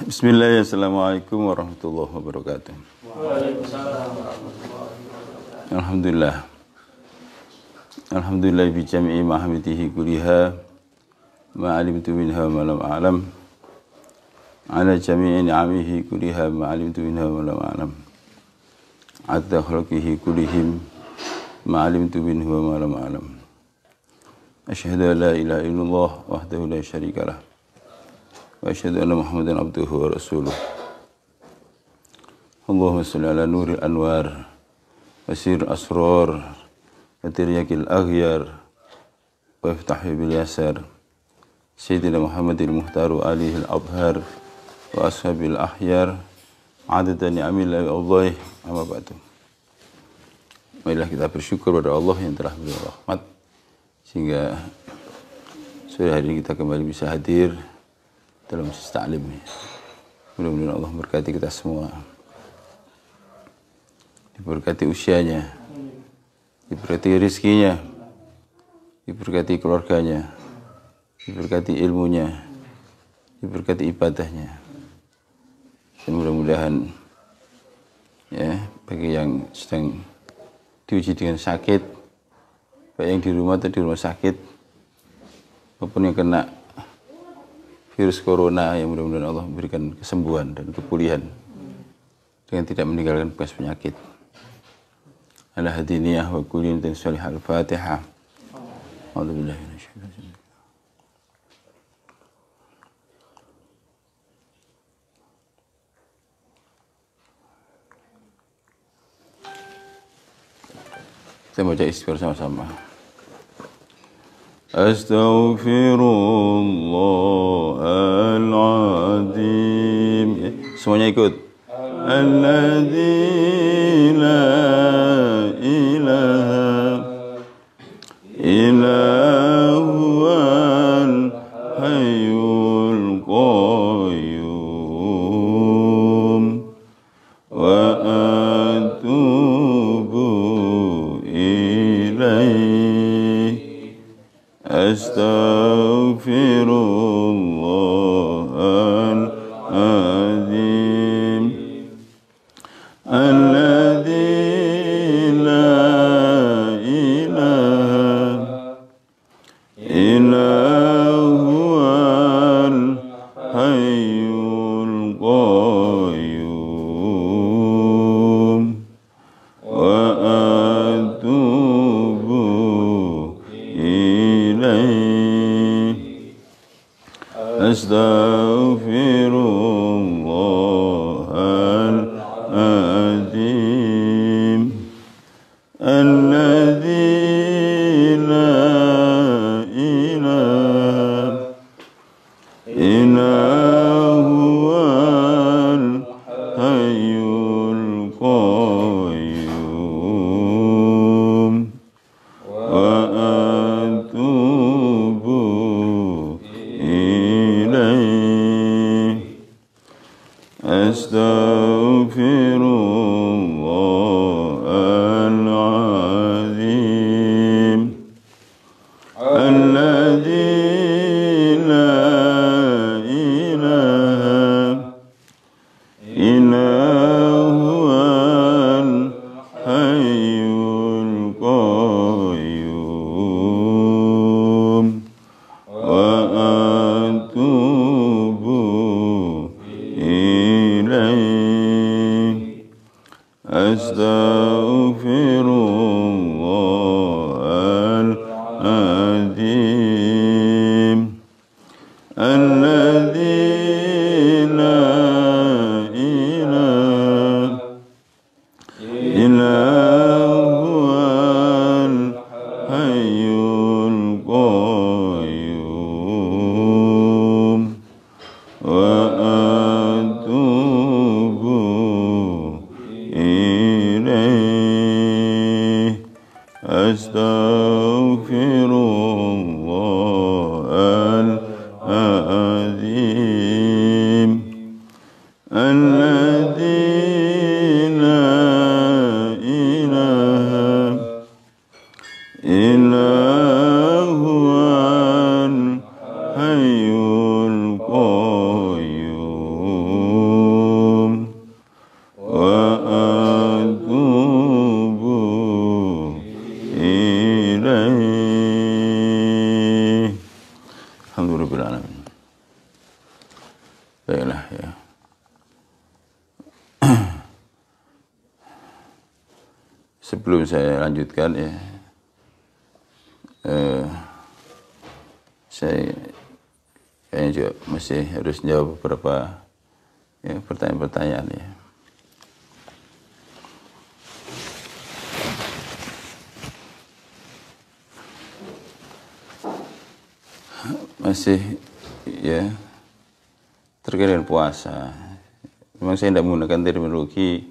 Bismillahirrahmanirrahim. Assalamualaikum warahmatullahi wabarakatuh. Waalaikumsalam warahmatullahi wabarakatuh. Alhamdulillah. Alhamdulillah bi jami'i mahamdihi kuliha ma alimtu minha ma lam a'lam. Ala jami'i ni'amihi kuliha ma alimtu minha ma lam a'lam. Adda khalqihi kulihim ma alimtu minhu ma lam a'lam. Asyhadu an la ilaha illallah wahdahu la syarika lah. Wa asyhadu anna Muhammadan abduhu wa rasuluh. Allahumma shalli ala nuril anwar wasir asrar wa tiryakil aghyar wa iftahi bil yasar Sayyidina Muhammadil muhtaru alihil abhar wa ashabil ahyar adada ni'amil Allah amma ba'du. Marilah kita bersyukur pada Allah yang telah memberi rahmat sehingga sore hari ini kita kembali bisa hadir dalam majelis taklim. Mudah-mudahan Allah memberkati kita semua. Diberkati usianya, diberkati rezekinya, diberkati keluarganya, diberkati ilmunya, diberkati ibadahnya. Dan mudah-mudahan ya bagi yang sedang diuji dengan sakit, baik yang di rumah atau di rumah sakit, maupun yang kena virus corona, yang mudah-mudahan Allah memberikan kesembuhan dan kepulihan dengan tidak meninggalkan bekas penyakit. Ala hadiniyah wa kulin dan salih al-fatihah. A'udzubillahi minasyaitonir rajim. Kita baca istighfar sama-sama. Astaghfirullahaladzim. Semuanya ikut. Alladzi la ilaha illa huwal hayyul qayyum wa atubu ilaihi. Astaghfirullahaladzim. Alladzi la ilaha illa huwal hayyul qayyum wa atubu ilaihi. Astaghfirullahaladzim. Alladzi la ilaha illa huwal hayyul qayyum wa atubu ilaihi. Astaghfirullahaladzim. Alladzi la ilaha illa huwal hayyul qayyum wa atubu ilaihi. Astaghfirullahaladzim. Alladzi la ilaha illa huwal hayyul qayyum wa atubu ilaihi. Astaghfirullahaladzim. Alladzi la ilaha illa huwal hayyul qayyum ilaih. Alhamdulillah. Baiklah ya. Sebelum saya lanjutkan ya, saya kayaknya juga masih harus jawab beberapa ya, pertanyaan-pertanyaan ya. Masih ya terkait dengan puasa. Memang saya tidak menggunakan terminologi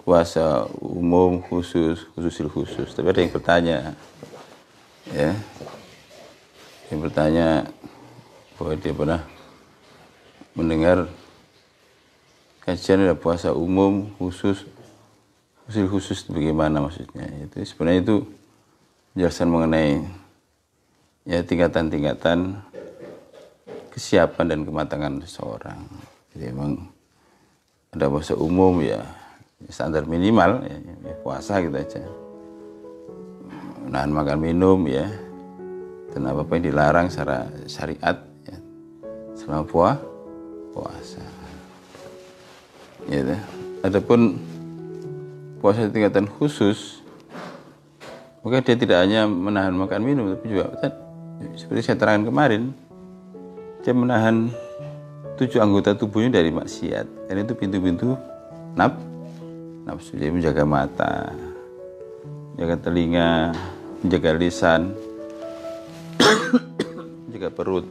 puasa umum khusus, khusus. Tapi ada yang bertanya, ya, yang bertanya bahwa dia pernah mendengar kajian ada puasa umum khusus bagaimana maksudnya? Itu sebenarnya itu penjelasan mengenai ya tingkatan-tingkatan kesiapan dan kematangan seseorang. Jadi memang ada puasa umum ya standar minimal ya puasa gitu aja. Menahan makan minum ya dan apa yang dilarang secara syariat ya, selama puasa. Gitu. Adapun puasa tingkatan khusus, maka dia tidak hanya menahan makan minum tapi juga seperti saya terangkan kemarin, dia menahan 7 anggota tubuhnya dari maksiat. Dan itu pintu-pintu nafsu. Jadi menjaga mata, menjaga telinga, menjaga lisan, menjaga perut,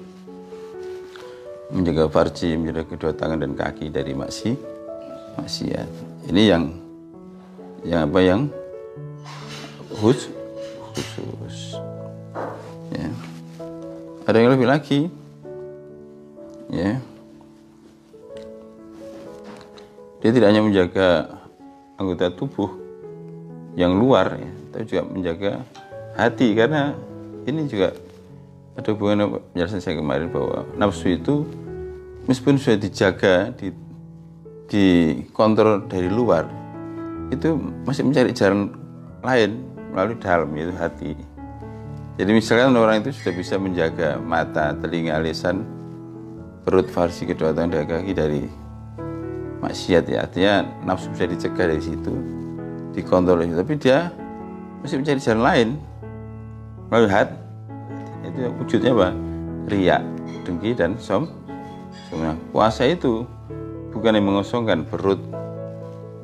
menjaga farji, menjaga kedua tangan dan kaki dari maksiat. Ini yang khusus. Ya. Ada yang lebih lagi, ya. Dia tidak hanya menjaga anggota tubuh yang luar, ya, tapi juga menjaga hati, karena ini juga ada hubungan penjelasan saya kemarin bahwa nafsu itu meskipun sudah dijaga, dikontrol dari luar, itu masih mencari jalan lain melalui dalam, yaitu hati. Jadi misalkan orang itu sudah bisa menjaga mata, telinga, lisan, perut, farji, kedua tangan dan kaki dari maksiat, ya artinya nafsu bisa dicegah dari situ, dikontrol dari situ, tapi dia masih mencari jalan lain melalui hati. Itu wujudnya apa? Riya, dengki dan sombong. Puasa itu bukan yang mengosongkan perut,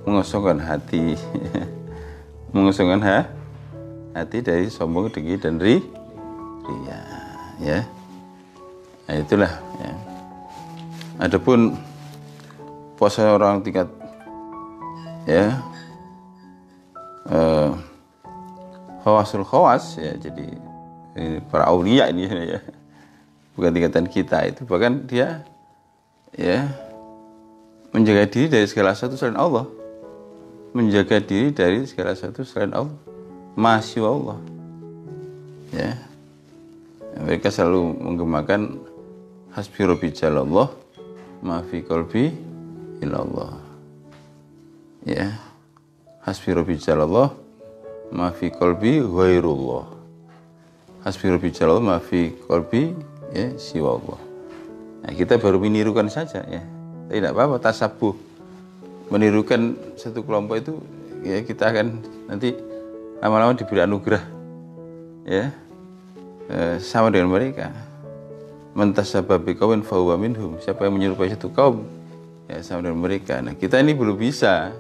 mengosongkan hati, mengosongkan hati dari sombong, dengki dan riya, ya. Nah, itulah ya. Adapun puasa orang tingkat ya khawasul khawas ya, jadi para aulia ini ya, bukan tingkatan kita itu, bahkan dia ya menjaga diri dari segala sesuatu selain Allah, menjaga diri dari segala sesuatu selain Allah, masya Allah ya. Mereka selalu menggemakan hasbi rabbi jalallah ma fi qalbi ilallah, ya, hasbi rabbi jalallah ma fi qalbi ghairullah, hasbi rabbi jalallah ma fi qalbi ya siwa Allah. Nah, kita baru menirukan saja ya, tidak apa-apa tasabuh, menirukan satu kelompok itu ya, kita akan nanti lama-lama diberi anugerah ya, sama dengan mereka. Man tasabbaha biqaumin fahuwa minhum, siapa yang menyerupai satu kaum ya sama dengan mereka. Nah, kita ini belum bisa,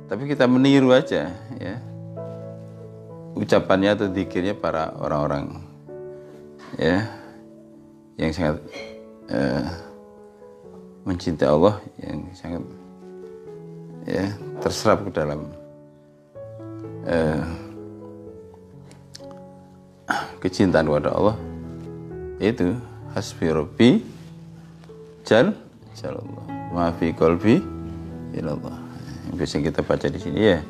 tapi kita meniru aja ya ucapannya atau zikirnya para orang-orang ya yang sangat mencintai Allah, yang sangat ya terserap ke dalam kecintaan kepada Allah, itu hasbi rabbi jalallah ma fi qalbi ilallah. Yang biasa kita baca di sini ya,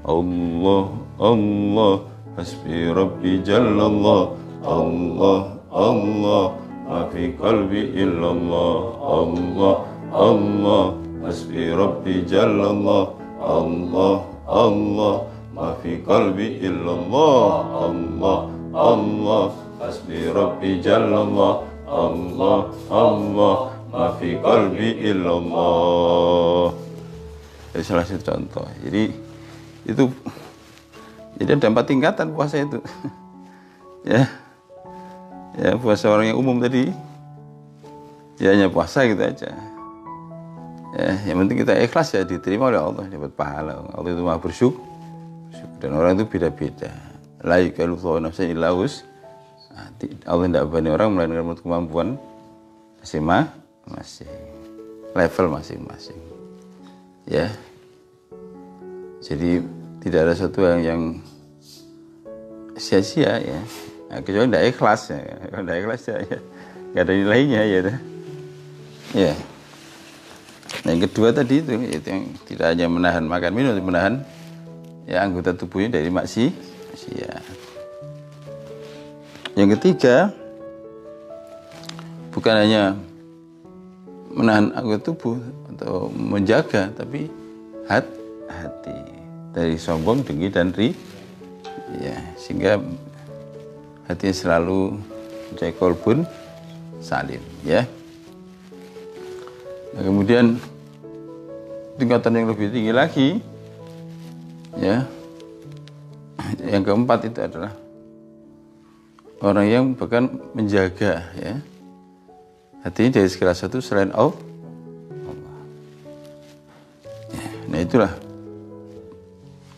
Allah Allah hasbi rabbi jalallah, Allah Allah ma fi qalbi illallah, Allah Allah hasbi rabbi jalallah, Allah Allah ma fi qalbi illallah. Allah, Allah, hasbi rabbi jallallah. Allah, Allah, ma fi qalbi illallah. Jadi salah satu contoh. Jadi ada 4 tingkatan puasa itu. Ya, puasa orang yang umum tadi, ya hanya puasa gitu aja. Ya, yang penting kita ikhlas, ya diterima oleh Allah, dapat pahala. Allah itu maha bersyukur, dan orang itu beda-beda. La yukallifullahu nafsan illa wus'aha. Allah tidak bebani orang melainkan menurut kemampuan masing-masing, level masing-masing. Ya, jadi tidak ada sesuatu yang sia-sia, ya. Nah, kecuali tidak ikhlas, ya. Kalau tidak ikhlas, ya nggak ada nilainya, ya. Ya. Nah, yang kedua tadi itu yang tidak hanya menahan makan minum, tapi menahan ya anggota tubuhnya dari maksiat. Yang ketiga, bukan hanya menahan anggota tubuh atau menjaga, tapi hati dari sombong, dengki, dan ya, sehingga hatinya selalu menjadi qalbun salim, ya. Nah, kemudian tingkatan yang lebih tinggi lagi, ya, yang keempat itu adalah orang yang bahkan menjaga, ya, hatinya dari segala sesuatu selain Allah. Ya, nah itulah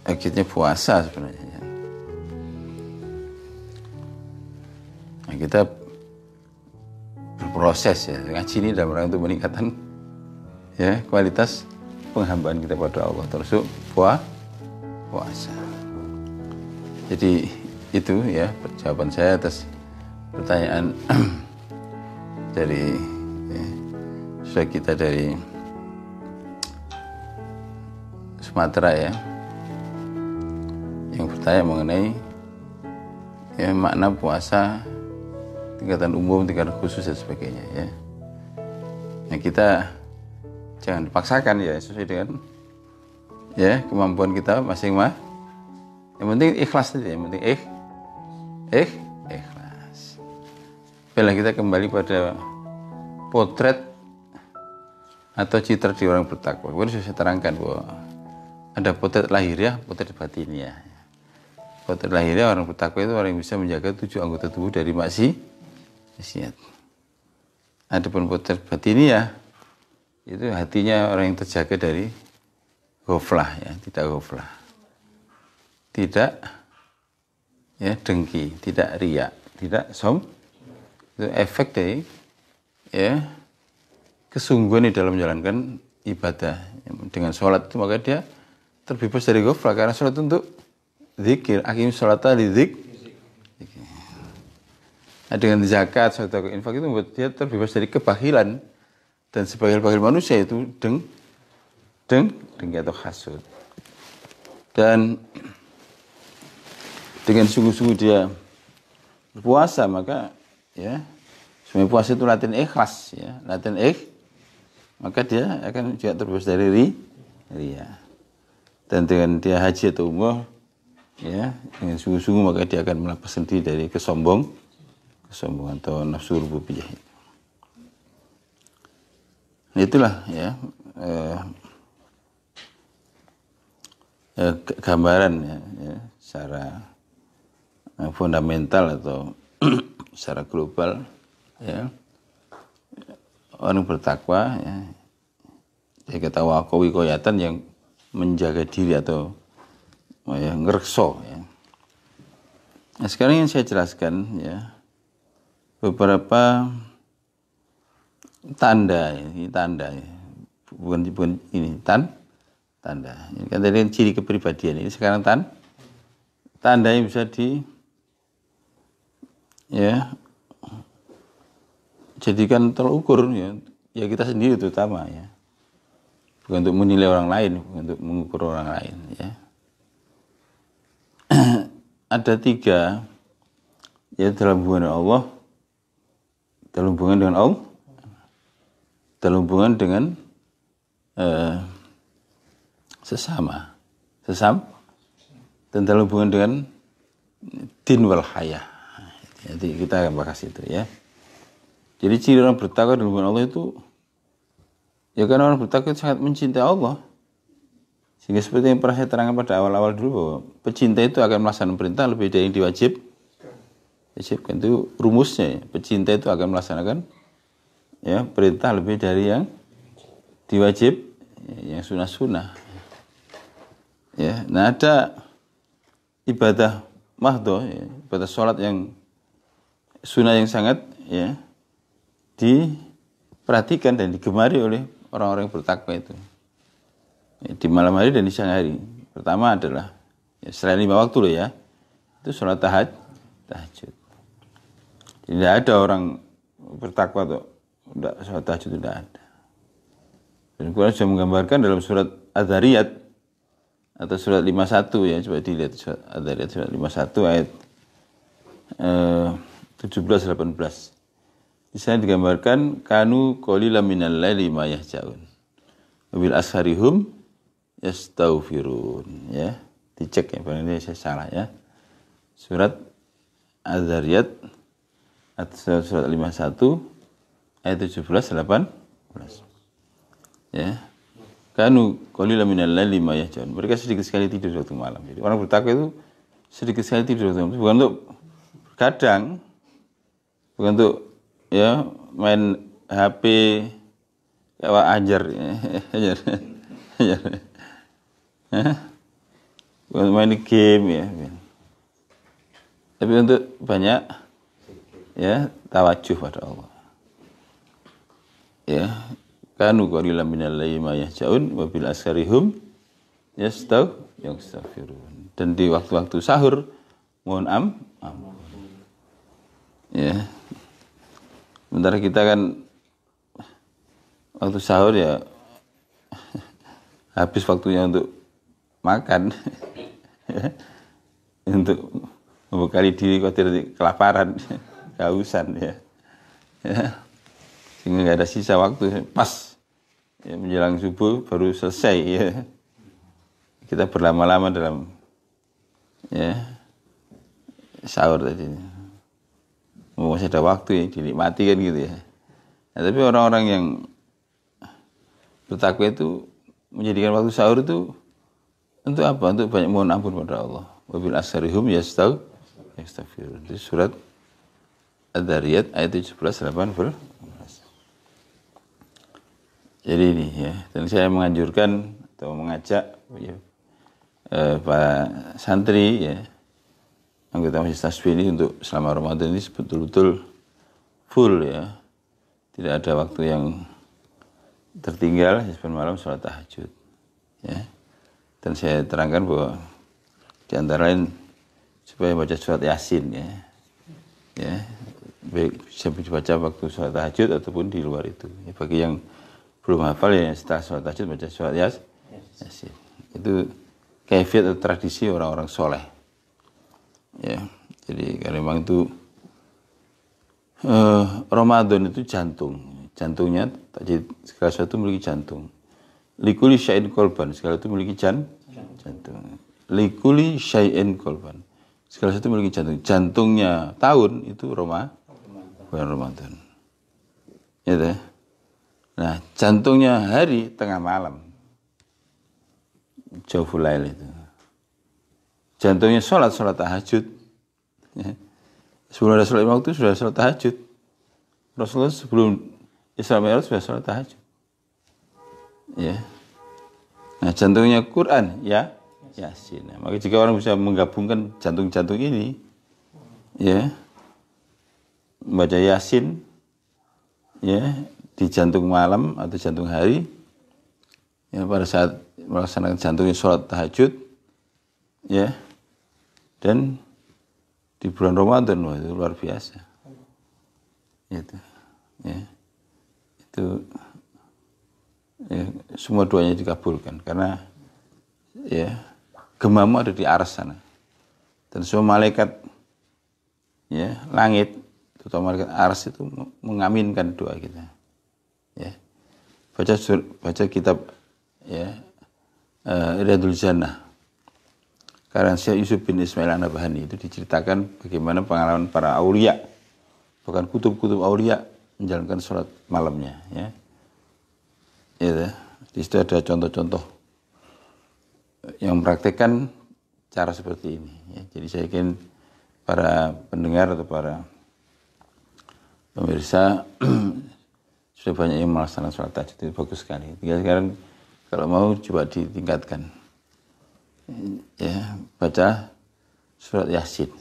akhirnya puasa sebenarnya, ya. Nah, kita berproses, ya, ngaji ini dalam rangka untuk meningkatkan, ya, kualitas penghambaan kita pada Allah, termasuk puasa. Jadi itu, ya, jawaban saya atas pertanyaan dari saudara kita dari Sumatera, ya, yang bertanya mengenai, ya, makna puasa tingkatan umum, tingkatan khusus, dan sebagainya, ya. Nah, kita jangan dipaksakan, ya, sesuai dengan, ya, kemampuan kita masing-masing. Yang penting ikhlas saja, yang penting ikhlas. Bila kita kembali pada potret atau citra di orang bertakwa, kemudian saya terangkan bahwa ada potret lahiriah, potret batiniah. Potret lahiriah orang bertakwa itu orang yang bisa menjaga 7 anggota tubuh dari maksiat. Adapun potret batiniah itu hatinya orang yang terjaga dari ghaflah, ya, tidak ghaflah, tidak, ya, dengki, tidak riya, tidak itu efek dari, ya, kesungguhan di dalam menjalankan ibadah. Dengan sholat itu maka dia terbebas dari ghaflah, karena sholat itu untuk zikir, aqim sholata li dzikr. Nah, dengan zakat, sedekah, infak itu membuat dia terbebas dari kebahilan, dan sebagian manusia itu dengki atau hasud. Dan dengan sungguh-sungguh dia berpuasa, maka, ya, sebenarnya puasa itu latihan ikhlas, ya, maka dia akan juga terbebas dari riya. Dan dengan dia haji atau umrah, ya, dengan sungguh-sungguh, maka dia akan melepaskan diri dari kesombongan atau nafsu rububiyah. Itulah, ya, gambaran, ya, secara fundamental atau secara global, ya, orang bertakwa, ya, dia kata waqawi qoyatan, yang menjaga diri atau, ya, ngerekso, ya. Nah, sekarang yang saya jelaskan, ya, beberapa tanda, ini tanda, ya, bukan ini tanda. Ini kan tadi ciri kepribadian, ini sekarang tanda yang bisa ya, jadikan terukur, ya kita sendiri terutama, ya, bukan untuk menilai orang lain, bukan untuk mengukur orang lain, ya. Ada 3, ya, dalam hubungan dengan Allah, dalam hubungan dengan Allah, dalam hubungan dengan sesama tentang hubungan dengan din wal hayah. Jadi kita akan bahas itu ya. Jadi ciri orang bertakwa dalam hubungan Allah itu, ya karena orang bertakwa itu sangat mencintai Allah. Sehingga seperti yang pernah saya terangkan pada awal-awal dulu, bahwa pecinta itu akan melaksanakan perintah lebih dari yang diwajibkan. Itu rumusnya ya. Pecinta itu akan melaksanakan ya perintah lebih dari yang diwajib, yang sunnah-sunnah. Ya, nah ada ibadah mahdoh, ya, ibadah sholat yang sunnah yang sangat ya diperhatikan dan digemari oleh orang-orang yang bertakwa itu. Ya, di malam hari dan di siang hari. Pertama adalah ya, selain 5 waktu loh ya, itu sholat tahajud. Tidak ada orang bertakwa tuh, tidak sholat tahajud tidak ada. Dan Quran sudah menggambarkan dalam surat Adz-Dzariyat atau surat 51 ya, coba dilihat surat Adz-Dzariyat surat 51 ayat 17-18. Di sana digambarkan kanu qalilan minal laili ma yahjaun. Wabil asharihum yastaghfirun ya. Dicek ya, barangkali saya salah ya. Surat Adz-Dzariyat surat 51 ayat 17-18. Ya. Kanu qalilan minal laili ma yahjaun. Mereka sedikit sekali tidur waktu malam. Jadi orang bertakwa itu sedikit sekali tidur waktu malam. Bukan untuk kadang, bukan untuk ya main HP kayak ajar bukan main game ya. Tapi untuk banyak ya tawajuh pada Allah. Ya, kanu qalilan minal laili ma yahjaun wa bil asharihum yastaghfirun. Dan di waktu-waktu sahur mohon ampun. Ya. Sementara kita kan waktu sahur ya habis waktunya untuk makan, untuk membekali diri khawatir kelaparan, kehausan ya. Sehingga nggak ada sisa waktu, pas ya, menjelang subuh baru selesai ya. Kita berlama-lama dalam ya sahur tadi. Masih ada waktu ya, dinikmati kan gitu ya. Nah, tapi orang-orang yang bertakwa itu menjadikan waktu sahur itu untuk apa? Untuk banyak mohon ampun pada Allah. Wabil asharihum yastaghfirun. Itu surat Adz-Dzariyat ayat 17-18. Jadi ini ya, dan saya menganjurkan atau mengajak ya, Pak santri ya, anggota Majelis Tasbih ini untuk selama Ramadan ini betul-betul full ya. Tidak ada waktu yang tertinggal sebelum malam sholat tahajud. Ya. Dan saya terangkan bahwa di antara lain supaya baca surat Yasin ya. Ya. Baik bisa dibaca waktu sholat tahajud ataupun di luar itu. Ya, bagi yang belum hafal ya setelah sholat tahajud baca surat Yasin. Itu kaifiat atau tradisi orang-orang soleh. Ya, jadi karena memang itu Ramadan itu jantungnya, jadi segala sesuatu memiliki jantung. Likuli syai'in kolban, segala itu memiliki jantung. Likuli syai'in kolban, segala sesuatu memiliki jantung. Jantungnya tahun itu bulan Ramadan. Ya deh. Nah, jantungnya hari tengah malam, jawful lail itu. Jantungnya sholat tahajud. Ya. Sebelum ada sholat waktu sudah sholat tahajud. Rasulullah sebelum Isra Mi'raj sudah sholat tahajud. Ya. Nah, jantungnya Quran ya Yasin. Nah, maka jika orang bisa menggabungkan jantung-jantung ini, ya, membaca Yasin, ya, di jantung malam atau jantung hari, ya, pada saat melaksanakan jantungnya sholat tahajud, ya. Dan di bulan Ramadan, wah, itu luar biasa. Itu, ya, itu, ya, semua doanya dikabulkan karena, ya, gemamu ada di aras sana, dan semua malaikat, ya, langit, terutama malaikat aras itu mengaminkan doa kita. Ya, baca kitab, ya, Riyadul Jannah. karena Syekh Yusuf bin Ismail An-Nabhani itu diceritakan bagaimana pengalaman para aulia, bahkan kutub-kutub aulia menjalankan sholat malamnya. Ya, ya, di situ ada contoh-contoh yang mempraktekkan cara seperti ini. Ya. Jadi saya ingin para pendengar atau para pemirsa sudah banyak yang melaksanakan sholat tahajud, itu bagus sekali. Tinggal sekarang kalau mau coba ditingkatkan. Ya, baca surat Yasin.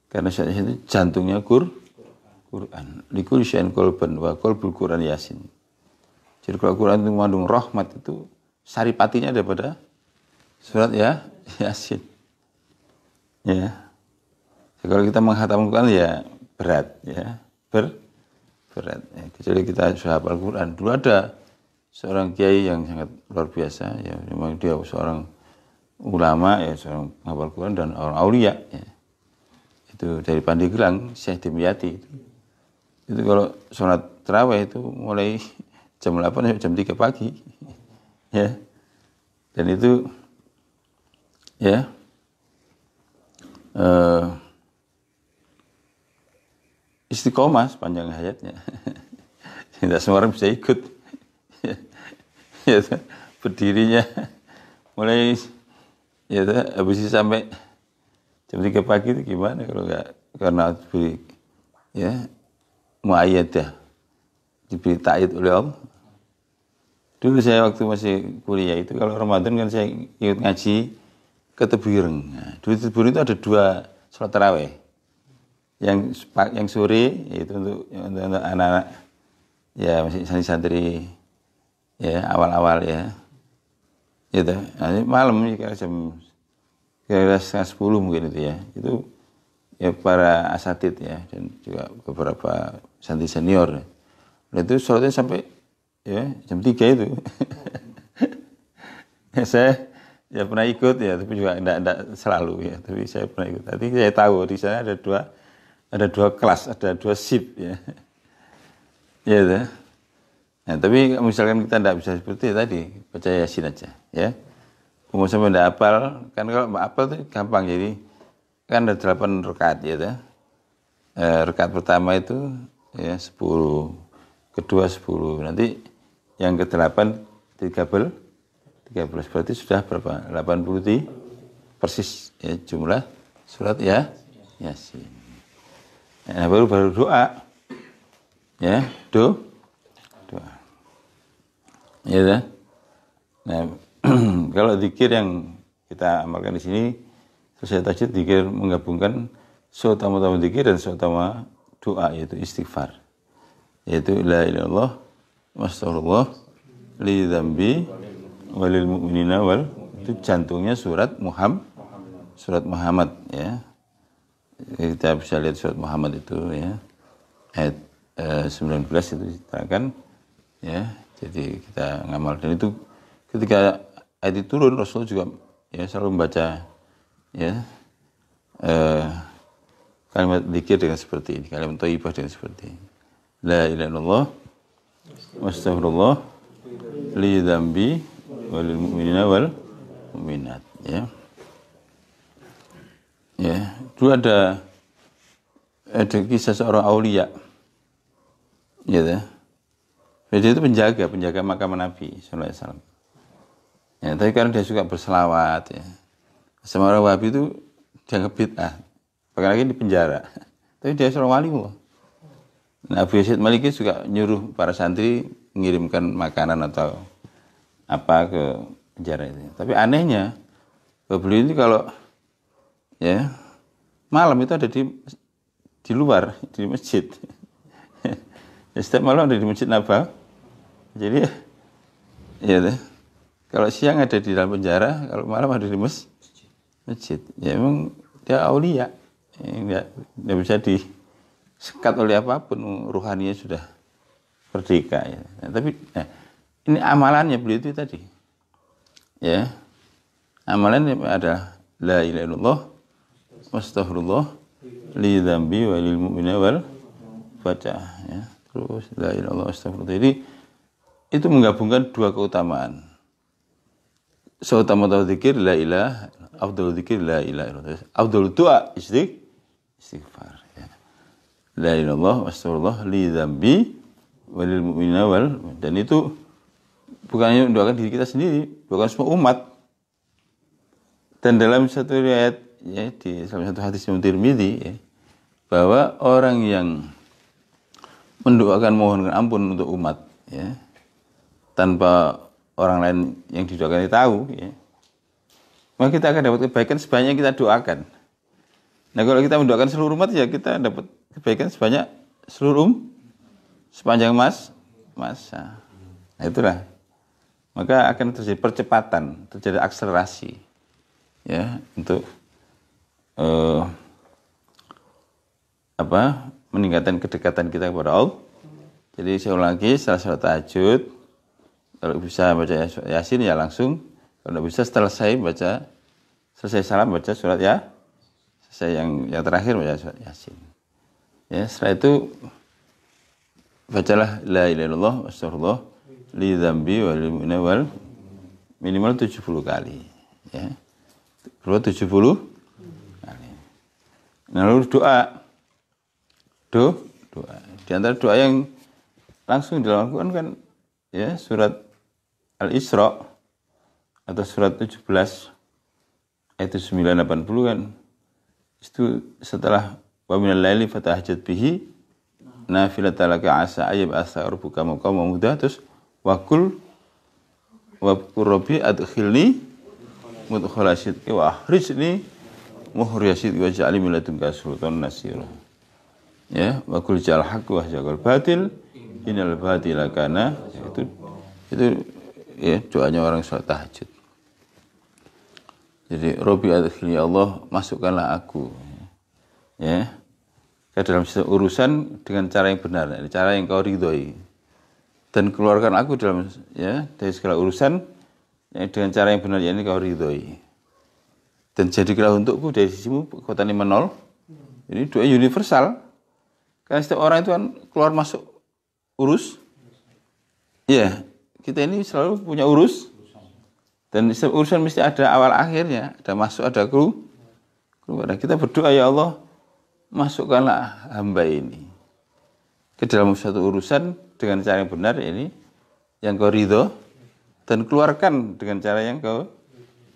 Karena surat Yasin itu jantungnya Quran. Likul syai'in qalban wa qalbul Quran Yasin. Jadi kalau Quran itu mengandung rahmat, itu saripatinya daripada surat Yasin. Ya. Kalau kita menghatam Quran ya berat, ya. Berat. Ya. Kecuali kita sudah hafal Quran. Dulu ada seorang kiai yang sangat luar biasa, ya. Memang dia seorang ulama, ya, seorang penghafal Quran dan orang aulia, ya. Itu dari Pandeglang, Syekh Dimyati. Itu kalau sholat tarawih itu mulai jam 8 sampai jam 3 pagi. Ya. Dan itu ya istiqomah sepanjang hayatnya. Tidak semua orang bisa ikut. Ya, berdirinya mulai ya habis sampai jam 3 pagi itu gimana kalau enggak, karena diberi ya muayyadah, diberi ta'id oleh Allah. Dulu saya waktu masih kuliah itu kalau Ramadan kan saya ikut ngaji ke Tebuireng. Nah, di Tebuireng itu ada 2 sholat tarawih. Yang sore itu untuk anak-anak ya masih santri ya awal-awal ya. Gitu. Nah, malam kira kira 10 mungkin itu ya. Itu ya para asatid ya dan juga beberapa santri senior. Dan itu sholatnya sampai ya jam 3 itu. Saya ya pernah ikut ya, tapi juga enggak selalu ya. Tapi saya pernah ikut. Tapi saya tahu di sana ada dua kelas, ada 2 shift ya. Ya itu. Nah, tapi misalkan kita tidak bisa seperti tadi, baca Yasin aja, ya. Umum sampai tidak hafal, kan kalau hafal itu gampang, jadi kan ada 8 rakaat, ya. Rakaat pertama itu ya 10, kedua 10, nanti yang ke-8 13, berarti sudah berapa? 80 persis ya jumlah surat ya Yasin. Nah, baru doa, ya doa. Ya, nah kalau zikir yang kita amalkan di sini selesai tahajud, zikir menggabungkan seutama-utama zikir dan seutama doa, yaitu istighfar, yaitu la ilaha illallah wastaghfirullah li dzambi walil mu'minina wal, itu jantungnya surat Muhammad ya. Kita bisa lihat surat Muhammad itu ya ayat 19 itu diterangkan ya. Jadi kita ngamal, dan itu ketika ayat itu turun Rasul juga ya selalu membaca ya kalimat zikir dengan seperti ini, kalimat thayyibah dengan seperti ini. La ilaha illallah wastaghfirullah li dzambi walil mu'minina wal mu'minat ya. Ya, dulu ada kisah seorang aulia. Ya. Dia itu penjaga makam Nabi sallallahu alaihi wasallam. Ya, tapi karena dia suka berselawat ya. Sama orang Wahabi itu dianggap bid'ah. Bahkan lagi di penjara. Tapi dia seorang wali loh. Nah, Abu Yazid Maliki juga nyuruh para santri mengirimkan makanan atau apa ke penjara itu. Tapi anehnya beliau ini kalau ya malam itu ada di luar, di masjid. Ya, setiap malam ada di Masjid Nabawi. Jadi ya kalau siang ada di dalam penjara, kalau malam ada di masjid. Ya memang dia aulia, enggak bisa disekat oleh apapun, ruhaninya sudah merdeka ya. Nah, tapi ini amalannya beliau itu tadi. Ya. Amalannya adalah la ilaha illallah wastaghfirullah li dzambi wa lil mu'minina wal baca ya. Terus la ilaha illallah wastaghfirullah. Jadi itu menggabungkan 2 keutamaan. seutama-utama zikir la ilaha, afdalul zikir la ilaha illallah. Afdalud doa istighfar. Ya. La ilaha illallah wastaghfirullah li dzambi walil mu'minina wal, dan itu bukannya mendoakan diri kita sendiri, doakan semua umat. Dan dalam satu riwayat ya, di salah satu hadis Imam Tirmidzi ya, bahwa orang yang mendoakan mohonkan ampun untuk umat ya, tanpa orang lain yang didoakan itu tahu ya, maka kita akan dapat kebaikan sebanyak yang kita doakan. Nah kalau kita mendoakan seluruh umat ya kita dapat kebaikan sebanyak sepanjang masa. Nah itulah, maka akan terjadi percepatan, terjadi akselerasi ya untuk meningkatkan kedekatan kita kepada Allah. Jadi saya ulang lagi, setelah sholat tahajud, kalau bisa baca Yasin ya langsung, kalau tidak bisa selesai salam baca surat ya, selesai yang terakhir baca surat Yasin. Ya, setelah itu bacalah la ilaha illallah wastaghfirullah li dzambi wal mu'mina wal, minimal 70 kali ya. Berapa 70 kali. Nah, lalu doa. Di antara doa yang langsung dalam Al-Quran kan ya surat Al-Isra atau surat 17 ayat 980 kan. Itu setelah wa minal laili fatahajjat bihi nafilatan laka asa ayyab asa rabbuka maqama muda, terus waqul rabbi adkhilni mudkhala sidqi wa akhrijni mukhriya sidqi waj'alni min ladunka sultanan nasira. Ya, wa qul ja'al haqq wa ja'al batil innal batila kana, itu ya doanya orang salat tahajud. Jadi Rabbi adkhilni, Allah masukkanlah aku ya ke dalam urusan dengan cara yang benar, cara yang kau ridhoi, dan keluarkan aku dalam ya dari segala urusan ya, dengan cara yang benar yang kau ridhoi, dan jadilah untukku dari sisimu kekuatan yang menol. Ini doa universal. Karena setiap orang itu kan keluar masuk urus. Ya, kita ini selalu punya urus. Dan setiap urusan mesti ada awal akhirnya, ada masuk, ada keluar. Kita berdoa, ya Allah, masukkanlah hamba ini ke dalam suatu urusan dengan cara yang benar ini, yang kau ridho, dan keluarkan dengan cara yang kau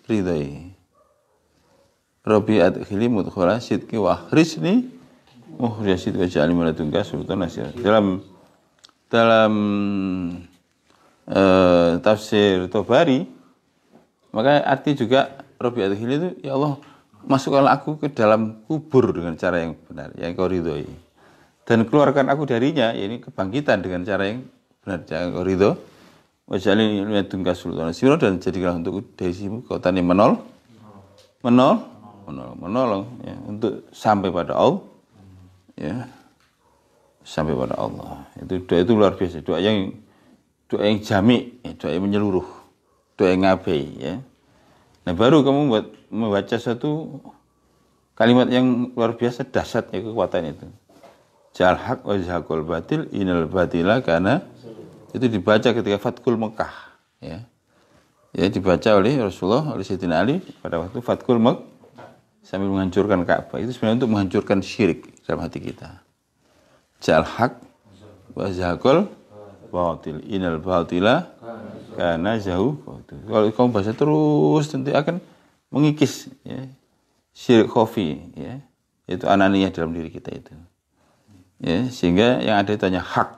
ridhoi. Rabbi adkhilni mudkhala sidqi wa akhrijni mukhriya sidqi waj'alni min ladunka sultanan nasira. Dalam tafsir Tabari, maka arti juga Rabbi adkhilni itu, ya Allah, masukkanlah aku ke dalam kubur dengan cara yang benar, yang kau ridhoi, dan keluarkan aku darinya, ini kebangkitan dengan cara yang benar, yang kau ridho. Waj'alni min ladunka sultanan nasira, dan jadilah untuk dari sisimu kekuatan yang menolong ya, untuk sampai pada Allah ya, sampai pada Allah. Itu doa itu luar biasa, doa yang jami, doa yang menyeluruh, doa yang ngabai ya. Nah baru kamu membaca satu kalimat yang luar biasa dahsyatnya kekuatan itu. Ja'al haq wa zahaqul batil innal batila kana, itu dibaca ketika Fathul Mekah ya. Ya dibaca oleh Rasulullah, oleh Sayyidina Ali pada waktu Fathul Mekah sambil menghancurkan Ka'bah. Itu sebenarnya untuk menghancurkan syirik dalam hati kita. Ja'al haq wa zahaqul batil innal batila kana zahuq. Kalau kamu baca terus nanti akan mengikis ya, syirik khafi ya, itu ananiyah dalam diri kita itu. Ya, sehingga yang ada itu hanya hak.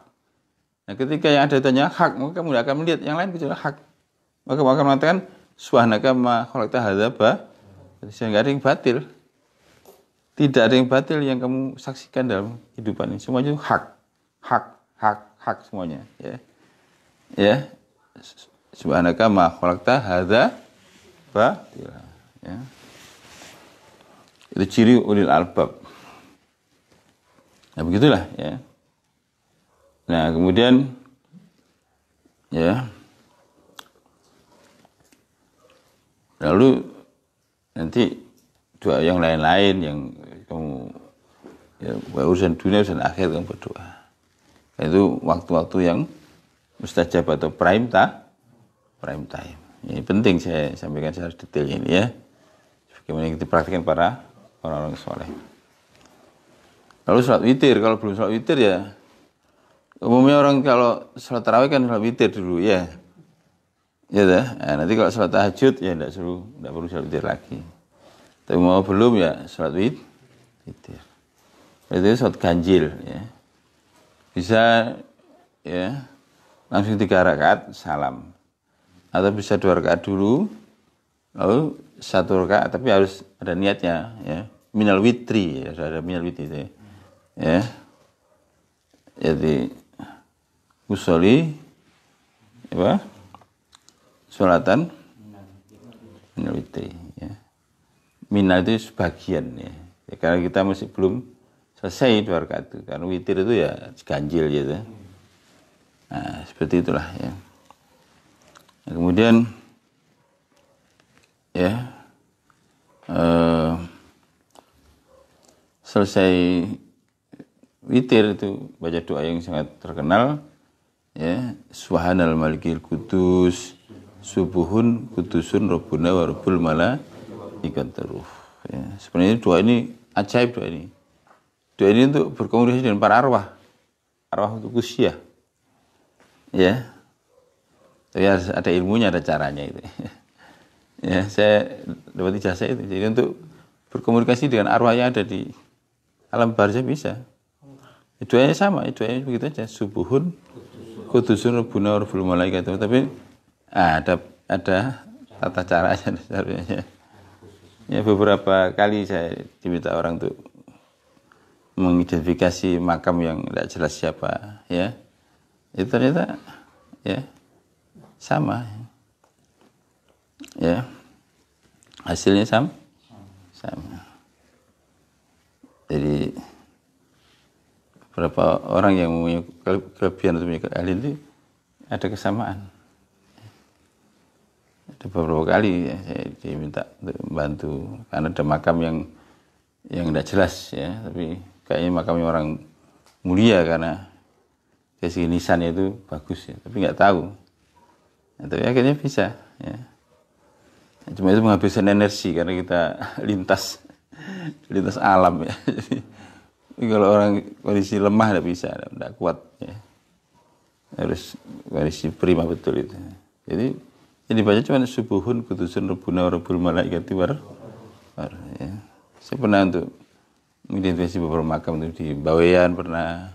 Nah, ketika yang ada itu hanya hak, maka kamu tidak akan melihat yang lain kecuali hak. Maka kamu akan mengatakan subhanaka ma khalaqta hadza ba, sehingga ada yang batil. Tidak ada yang batil yang kamu saksikan dalam kehidupan ini. Semuanya itu hak semuanya. Ya. Subhanaka ma khalaqta hadza batila. Ya. Itu ciri ulil albab. Nah begitulah ya. Nah kemudian ya. Lalu nanti doa yang lain-lain yang kamu ya, urusan dunia, urusan akhir kamu berdoa. Itu waktu-waktu yang mustajab atau prime time. Ini penting saya sampaikan secara detail ini ya. Bagaimana yang dipraktikkan para orang-orang soleh. Lalu sholat witir, kalau belum sholat witir ya, umumnya orang kalau sholat tarawih kan sholat witir dulu ya. Ya dah. Nah, nanti kalau sholat tahajud ya tidak perlu sholat witir lagi. Tapi mau belum ya sholat witir. Itu sholat ganjil ya. Bisa ya langsung 3 rakaat salam. Atau bisa 2 rakaat dulu, lalu 1 rakaat, tapi harus ada niatnya ya. Minal witri, ya, ada minal witri itu ya. Jadi usolli apa? Sholatan minal witri ya. Minal itu sebagian ya. Karena kita masih belum selesai 2 rakaat itu. Karena witir itu ya ganjil gitu. Nah, seperti itulah ya. Nah, kemudian ya selesai witir itu baca doa yang sangat terkenal ya, subhanal malikil kudus subuhun kudusun rabbuna wa rabbul malaikatuh ya. Sebenarnya doa ini ajaib, doa ini untuk berkomunikasi dengan para arwah untuk usia ya. Tapi harus ada ilmunya, ada caranya itu ya. Saya dapat ijazah itu, jadi untuk berkomunikasi dengan arwah yang ada di alam barzah bisa. Doanya sama, doanya begitu aja. Subuhun kudusun rabbuna wa rabbul malaikatuh. Tapi ada tata caranya sebenarnya. Ya, beberapa kali saya diminta orang untuk mengidentifikasi makam yang tidak jelas siapa ya. Itu ternyata ya sama. Ya. Hasilnya sama. Jadi beberapa orang yang mempunyai kelebihan atau punya keahlian itu ada kesamaan. Ada beberapa kali ya, saya diminta untuk membantu karena ada makam yang tidak jelas ya, tapi kayaknya makamnya orang mulia karena dari segi nisannya itu bagus ya, tapi nggak tahu. Nah, tapi akhirnya bisa ya. Cuma itu menghabiskan energi karena kita lintas alam ya. Jadi kalau orang kondisi lemah tidak bisa, tidak kuat ya. Harus kondisi prima betul itu. Jadi yang dibaca cuma subuhun kudusun rabbuna wa rabbul malaikati war ya. Saya pernah untuk mengidentifikasi beberapa makam itu di Bawean pernah,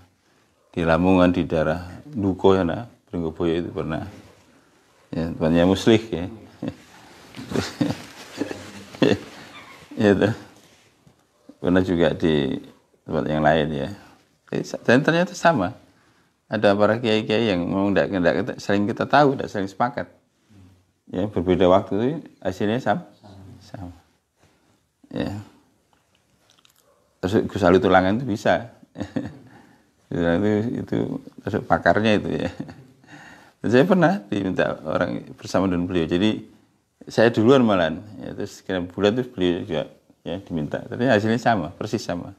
di Lamongan di daerah Duko ya, Pringgoboyo itu pernah. Ya, tempatnya muslih ya. Ya itu. Pernah juga di tempat yang lain ya. Dan ternyata sama. Ada para kiai-kiai yang memang tidak saling kita tahu, tidak saling sepakat. Ya, berbeda waktu itu hasilnya sama. Ya. Terus Gus Ali Tulangan itu bisa. itu terus pakarnya itu ya. Dan saya pernah diminta orang bersama dengan beliau. Jadi saya duluan malahan. Ya, terus sekian bulan itu beliau juga ya diminta. Ternyata hasilnya sama, persis sama.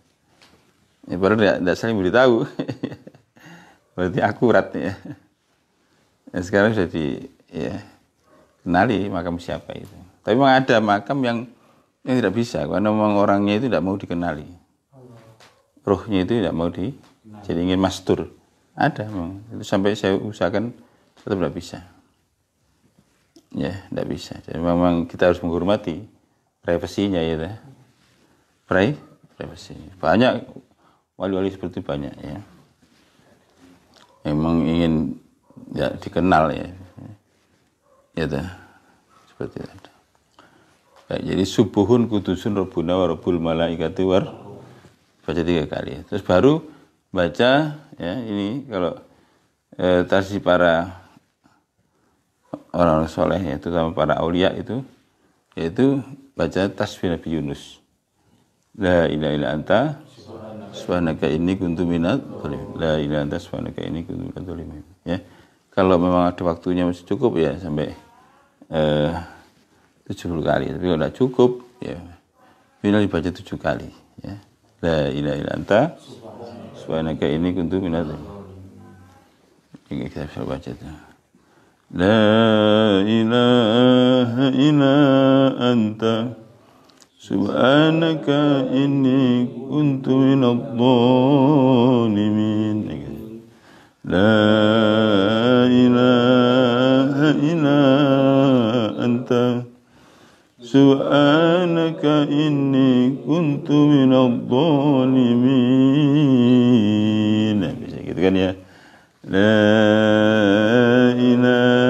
Ya, baru tidak saling beritahu. Berarti akurat ya. Ya sekarang sudah kenali makam siapa itu. Tapi memang ada makam yang tidak bisa karena memang orangnya itu tidak mau dikenali. Rohnya itu tidak mau jadi ingin mastur. Ada memang. Itu sampai saya usahakan tetap tidak bisa. Ya, tidak bisa. Jadi memang kita harus menghormati privasinya ya. Privasi. Banyak wali-wali seperti banyak ya. Memang ingin ya dikenal ya. Ya dah. Seperti itu. Baik, jadi subuhun kudusun rabbuna wa rabbul malaikati war baca 3 kali. Terus baru baca ya ini kalau tadi para orang soleh ya, terutama para aulia itu yaitu baca tasbih Nabi Yunus. La ilaha illa anta subhanaka inni kuntu minadz dzalimin. La ilaha illa anta subhanaka inni kuntu minadz dzalimin. Ya. Kalau memang ada waktunya masih cukup ya sampai 70 kali. Tapi kalau tidak cukup ya minimal dibaca 7 kali ya. La ilaha illa anta subhanaka inni kuntu minadz dzalimin. Ini kita bisa baca itu. لا إله إلا أنت سبحانك إني كنت من الظالمين. لا إله إلا أنت سبحانك إني كنت من الظالمين. Bisa gitu kan ya. La ilaha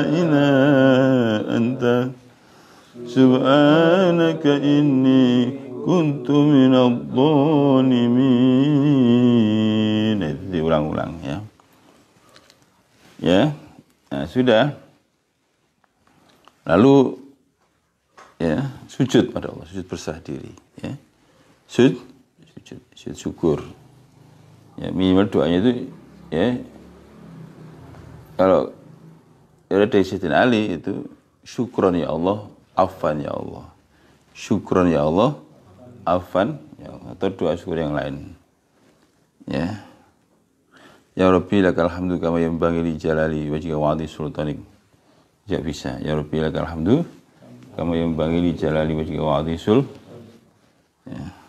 illa anta subhanaka inni kuntu minadh dhalimin. Itu diulang-ulang ya. Ya. Nah, sudah. Lalu ya, sujud pada Allah, sujud berserah diri ya. Sujud syukur. Ya, minimal doanya itu ya, kalau ada dari Sayyidina Ali itu syukron ya Allah, afan ya Allah. Syukron ya Allah, afan ya Allah. Atau doa syukur yang lain. Ya. Ya Rabbi lakal hamdu kama yanbaghi li jalali wajhika wa 'azimi sultanik. Tidak bisa. Ya Rabbi lakal hamdu kama yanbaghi li jalali wajhika wa 'azimi sultanik. Ya.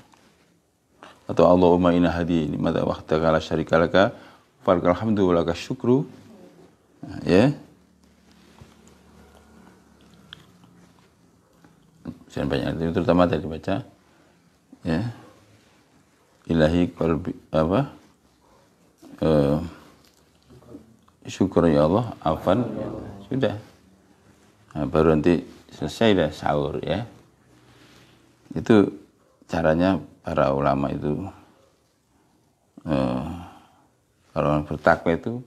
Atau Allahumma inna hadi limata wahdaka la syarika laka falakal hamdu wa lakal syukru. Ya. Jangan banyak itu, terutama tadi baca ya. Ilahi qalbi apa? Syukur ya Allah, afan ya. Sudah. Nah, baru nanti selesai dah sahur ya. Itu caranya para ulama itu kalau orang bertakwa itu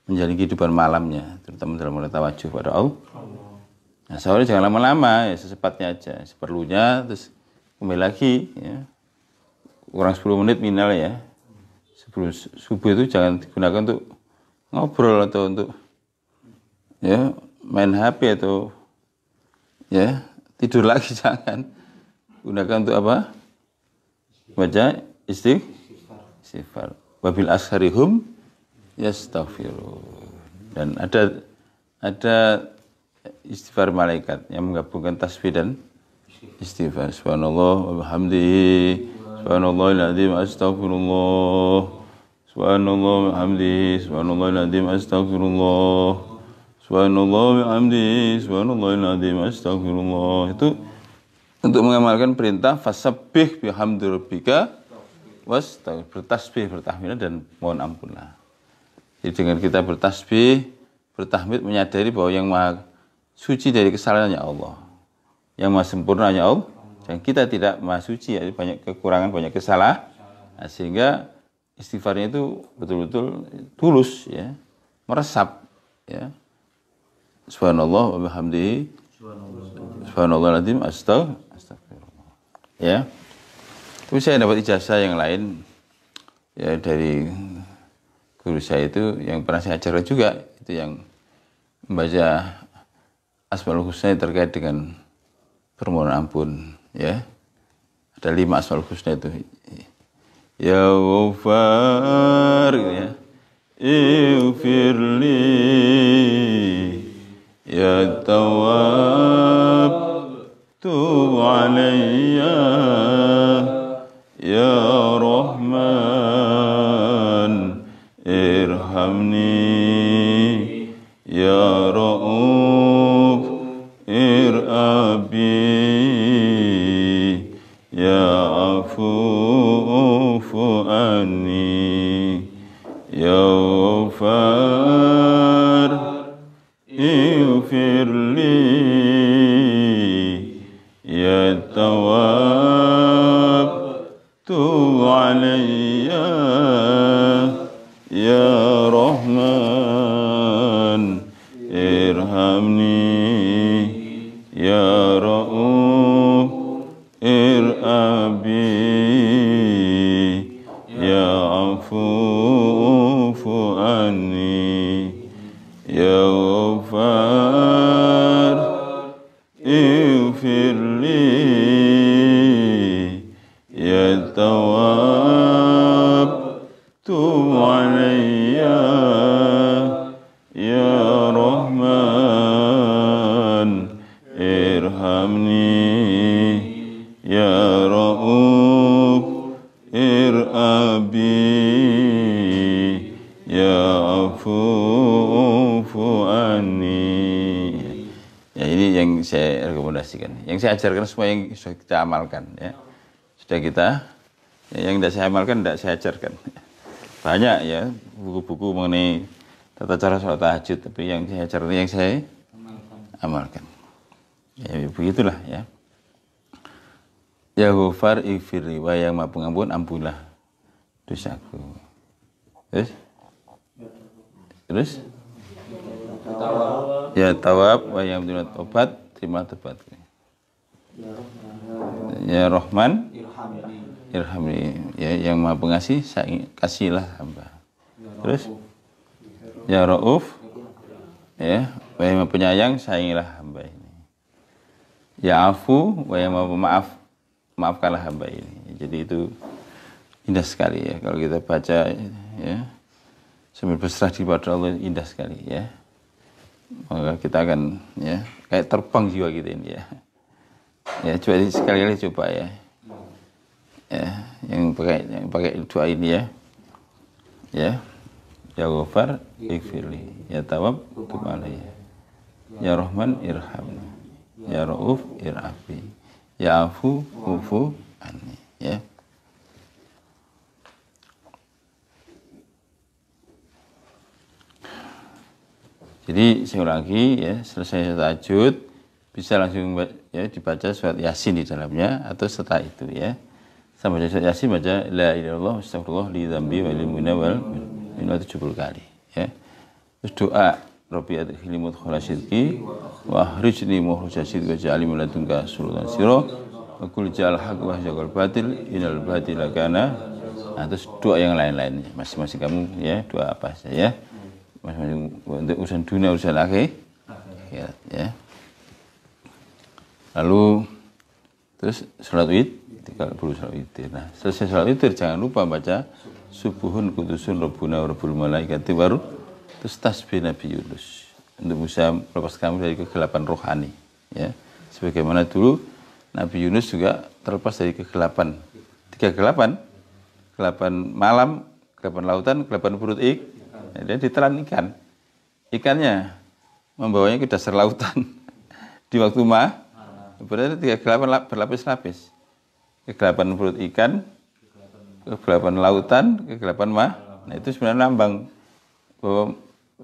menjalani kehidupan malamnya, terutama dalam mulai tawajuh pada Allah. Nah, sahurnya jangan lama-lama, ya secepatnya aja, seperlunya, terus kembali lagi ya. Kurang 10 menit minimal ya. Sebelum subuh itu jangan digunakan untuk ngobrol atau untuk ya main HP atau ya tidur lagi, jangan. Gunakan untuk apa? Baca istighfar. Wabil asharihum yastaghfirun. Dan ada istighfar malaikat yang menggabungkan tasbih dan istighfar. Subhanallah wa bihamdihi subhanallahil azim astaghfirullah. Subhanallah wa bihamdihi subhanallahil azim astaghfirullah. Subhanallah wa bihamdihi subhanallahil azim astaghfirullah. Itu untuk mengamalkan perintah fasabbih bihamdi rabbika wastaghfir, bertasbih, bertahmid dan mohon ampunlah. Jadi dengan kita bertasbih, bertahmid, menyadari bahwa yang maha suci dari kesalahannya Allah, yang maha sempurnanya Allah, dan kita tidak maha suci, ya, banyak kekurangan, banyak kesalahan. Nah, sehingga istighfarnya itu betul-betul tulus ya, meresap ya. Subhanallah wa bihamdihi subhanallahil azim astagfirullah. Ya. Tapi saya dapat ijazah yang lain ya dari guru saya itu yang pernah saya ajarkan juga, itu yang membaca Asmaul Husna terkait dengan permohonan ampun ya. Ada 5 Asmaul Husna itu. Ya Ghafar ya. Ighfirli ya Tawwab tub alayya ya Rahman irhamni ya Ra'uf ir'abi ya afufu anni ya Ghafar ighfirli ya Tawwab tub alayya ya Rahman irhamni ya Ra'uf ir'abi ya afufu anni ya Ghafar ighfirli ya Tawwab tub alayya ya abi ya afufu anni. Ya, ini yang saya rekomendasikan, yang saya ajarkan semua, yang sudah kita amalkan ya. Sudah kita, yang tidak saya amalkan tidak saya ajarkan. Banyak ya buku-buku mengenai tata cara sholat tahajud, tapi yang saya ajarkan, yang saya amalkan. Ya begitulah ya. Ya Ghafar ighfirli, wa yang Maha Pengampun ampunilah dosaku. Terus ya Tawab, wa yang menerima tobat, terima tobatku. Ya Rahman irhamni, ya yang Maha Pengasih, kasihlah hamba. Terus ya Rauf, ya wa yang Maha Penyayang, sayangilah hamba ini. Ya Afu, wa yang Maha Pemaaf, maafkanlah hamba ini. Jadi itu indah sekali ya kalau kita baca ya, sambil berserah diri pada Allah, indah sekali ya. Maka kita akan ya kayak terbang jiwa kita ini ya. Ya coba sekali-kali coba ya. Ya, yang pakai doa ini ya. Ya. Ya Ghafar ighfirli, ya Tawab tub alayya, ya Rahman irhamni, ya Rauf ir'afi, ya Afu ufu anni ya. Jadi saya ulangi ya, selesai tahajud bisa langsung ya dibaca surat Yasin di dalamnya, atau setelah itu ya. Sampai surat Yasin baca la ilaha illallah astagfirullah li dzambi wa lil mu'mina wal 70 kali ya. Terus doa Rabbi adkhilni mudkhala sidqi wa akhrijni mukhraja sidqi wa ja'alni min ladunka sultan sira wa qul ja'al haqq wa ja'al batil innal batila kana. Nah, terus doa yang lain-lainnya masing-masing kamu ya, doa apa saja ya. Masing-masing untuk urusan dunia, urusan akhirat ya. Lalu terus salat witir, 30 salat witir. Nah, selesai salat witir jangan lupa baca subuhun kudusun rabbuna wa rabbul malaikati waruh, terus tasbih Nabi Yunus untuk bisa melepas kamu dari kegelapan rohani ya. Sebagaimana dulu Nabi Yunus juga terlepas dari kegelapan, 3 kegelapan, kegelapan malam, kegelapan lautan, kegelapan perut dia ditelan ikannya membawanya ke dasar lautan di waktu berarti 3 kegelapan berlapis-lapis, kegelapan perut ikan, kegelapan lautan, kegelapan Nah itu sebenarnya lambang bahwa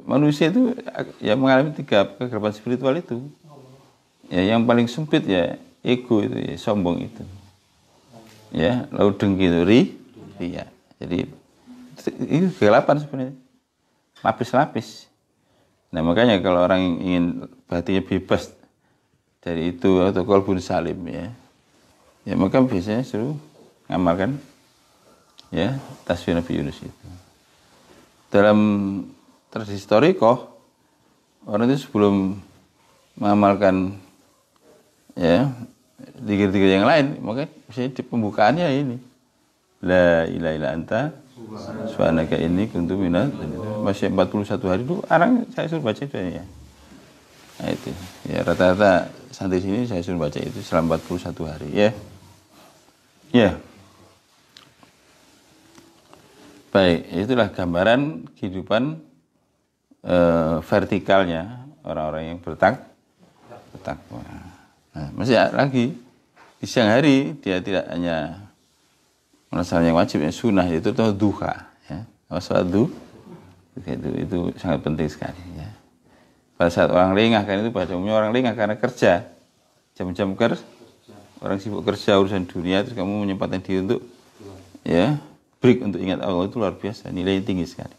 manusia itu ya mengalami 3 kegelapan spiritual itu. Ya yang paling sempit ya ego itu, ya sombong itu. Ya, lalu dengki itu ria. Jadi itu kegelapan sebenarnya. Lapis-lapis. Nah makanya kalau orang ingin hatinya bebas dari itu atau qalbun salim ya maka biasanya suruh ngamalkan ya tasbih Nabi Yunus itu. Dalam tradisi historikoh, orang itu sebelum mengamalkan ya zikir-zikir yang lain, maka misalnya di pembukaannya ini la ilaha illa anta subhanaka inni kuntu minadz dzalimin. Masih 41 hari itu orang saya suruh baca itu ya. Nah itu ya, rata-rata santri sini saya suruh baca itu selama 41 hari ya. Ya. Baik, itulah gambaran kehidupan vertikalnya orang-orang yang bertakwa. Nah, masih lagi di siang hari dia tidak hanya melaksanakan yang wajib, yang sunnah, itu duha ya. Sholat itu sangat penting sekali ya. Pada saat orang lengah, kan itu pada umumnya orang lengah karena kerja, jam-jam orang sibuk kerja urusan dunia, terus kamu menyempatkan diri untuk ya break untuk ingat Allah, itu luar biasa, nilainya tinggi sekali.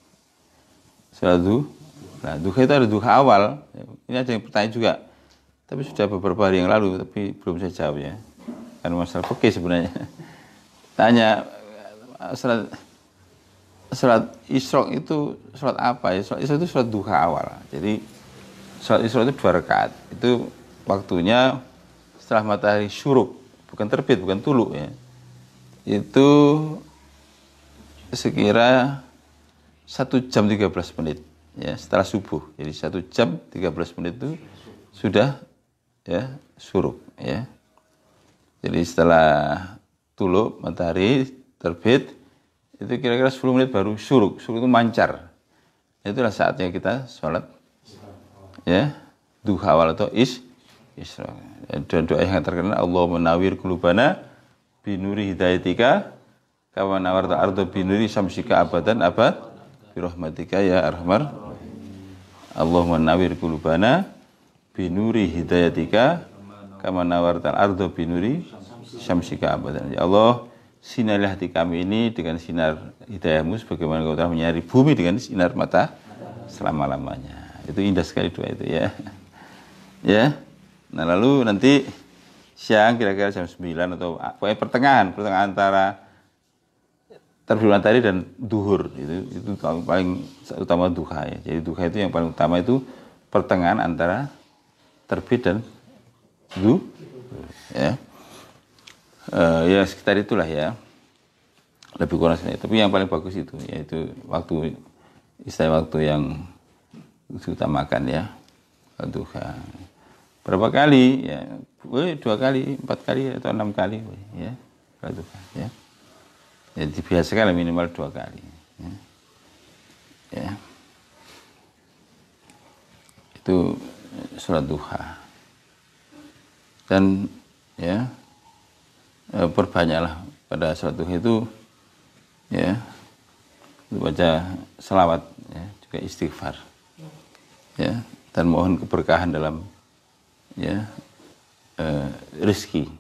Sholat duha itu ada duha awal. Ini ada yang bertanya juga, tapi sudah beberapa hari yang lalu, tapi belum saya jawab ya, karena masalah fikih sebenarnya. Tanya sholat Isra itu sholat apa ya? Sholat Isra itu sholat duha awal. Jadi sholat Isra itu 2 rakaat. Itu waktunya setelah matahari syuruk, bukan terbit, bukan tulu ya. Itu sekira 1 jam 13 menit ya setelah subuh. Jadi 1 jam 13 menit itu sudah ya syuruk ya. Jadi setelah tulu matahari terbit itu kira-kira 10 menit baru syuruk. Syuruk itu mancar. Itulah saatnya kita sholat ya duha awal atau isra. Dan doa yang terkenal, Allahumma nawwir qulubana binuri hidayatika kama nawarta arda binuri samsika abadan abad birahmatika ya arhamar. Allahumma nawwir qulubana binuri hidayatika kama nawarta arda binuri samsika abadan. Ya Allah, sinarilah hati kami ini dengan sinar hidayahmu sebagaimana kau telah menyinari bumi dengan sinar mata selama-lamanya. Itu indah sekali doa itu ya. Ya. Nah, lalu nanti siang kira-kira jam 9 atau pokoknya pertengahan antara terbit matahari dan duhur itu paling utama duha ya. Jadi duha itu yang paling utama itu pertengahan antara terbit dan duhur ya. Ya sekitar itulah ya, lebih kurang sekali. Tapi yang paling bagus itu yaitu waktu yang diutamakan ya, duha. Berapa kali ya? Boleh 2 kali, 4 kali atau 6 kali ya, duha ya. Ya dibiasakan minimal 2 kali ya. Ya. Itu sholat duha. Dan ya perbanyaklah pada sholat duha itu ya baca selawat ya, juga istighfar ya, dan mohon keberkahan dalam ya rezeki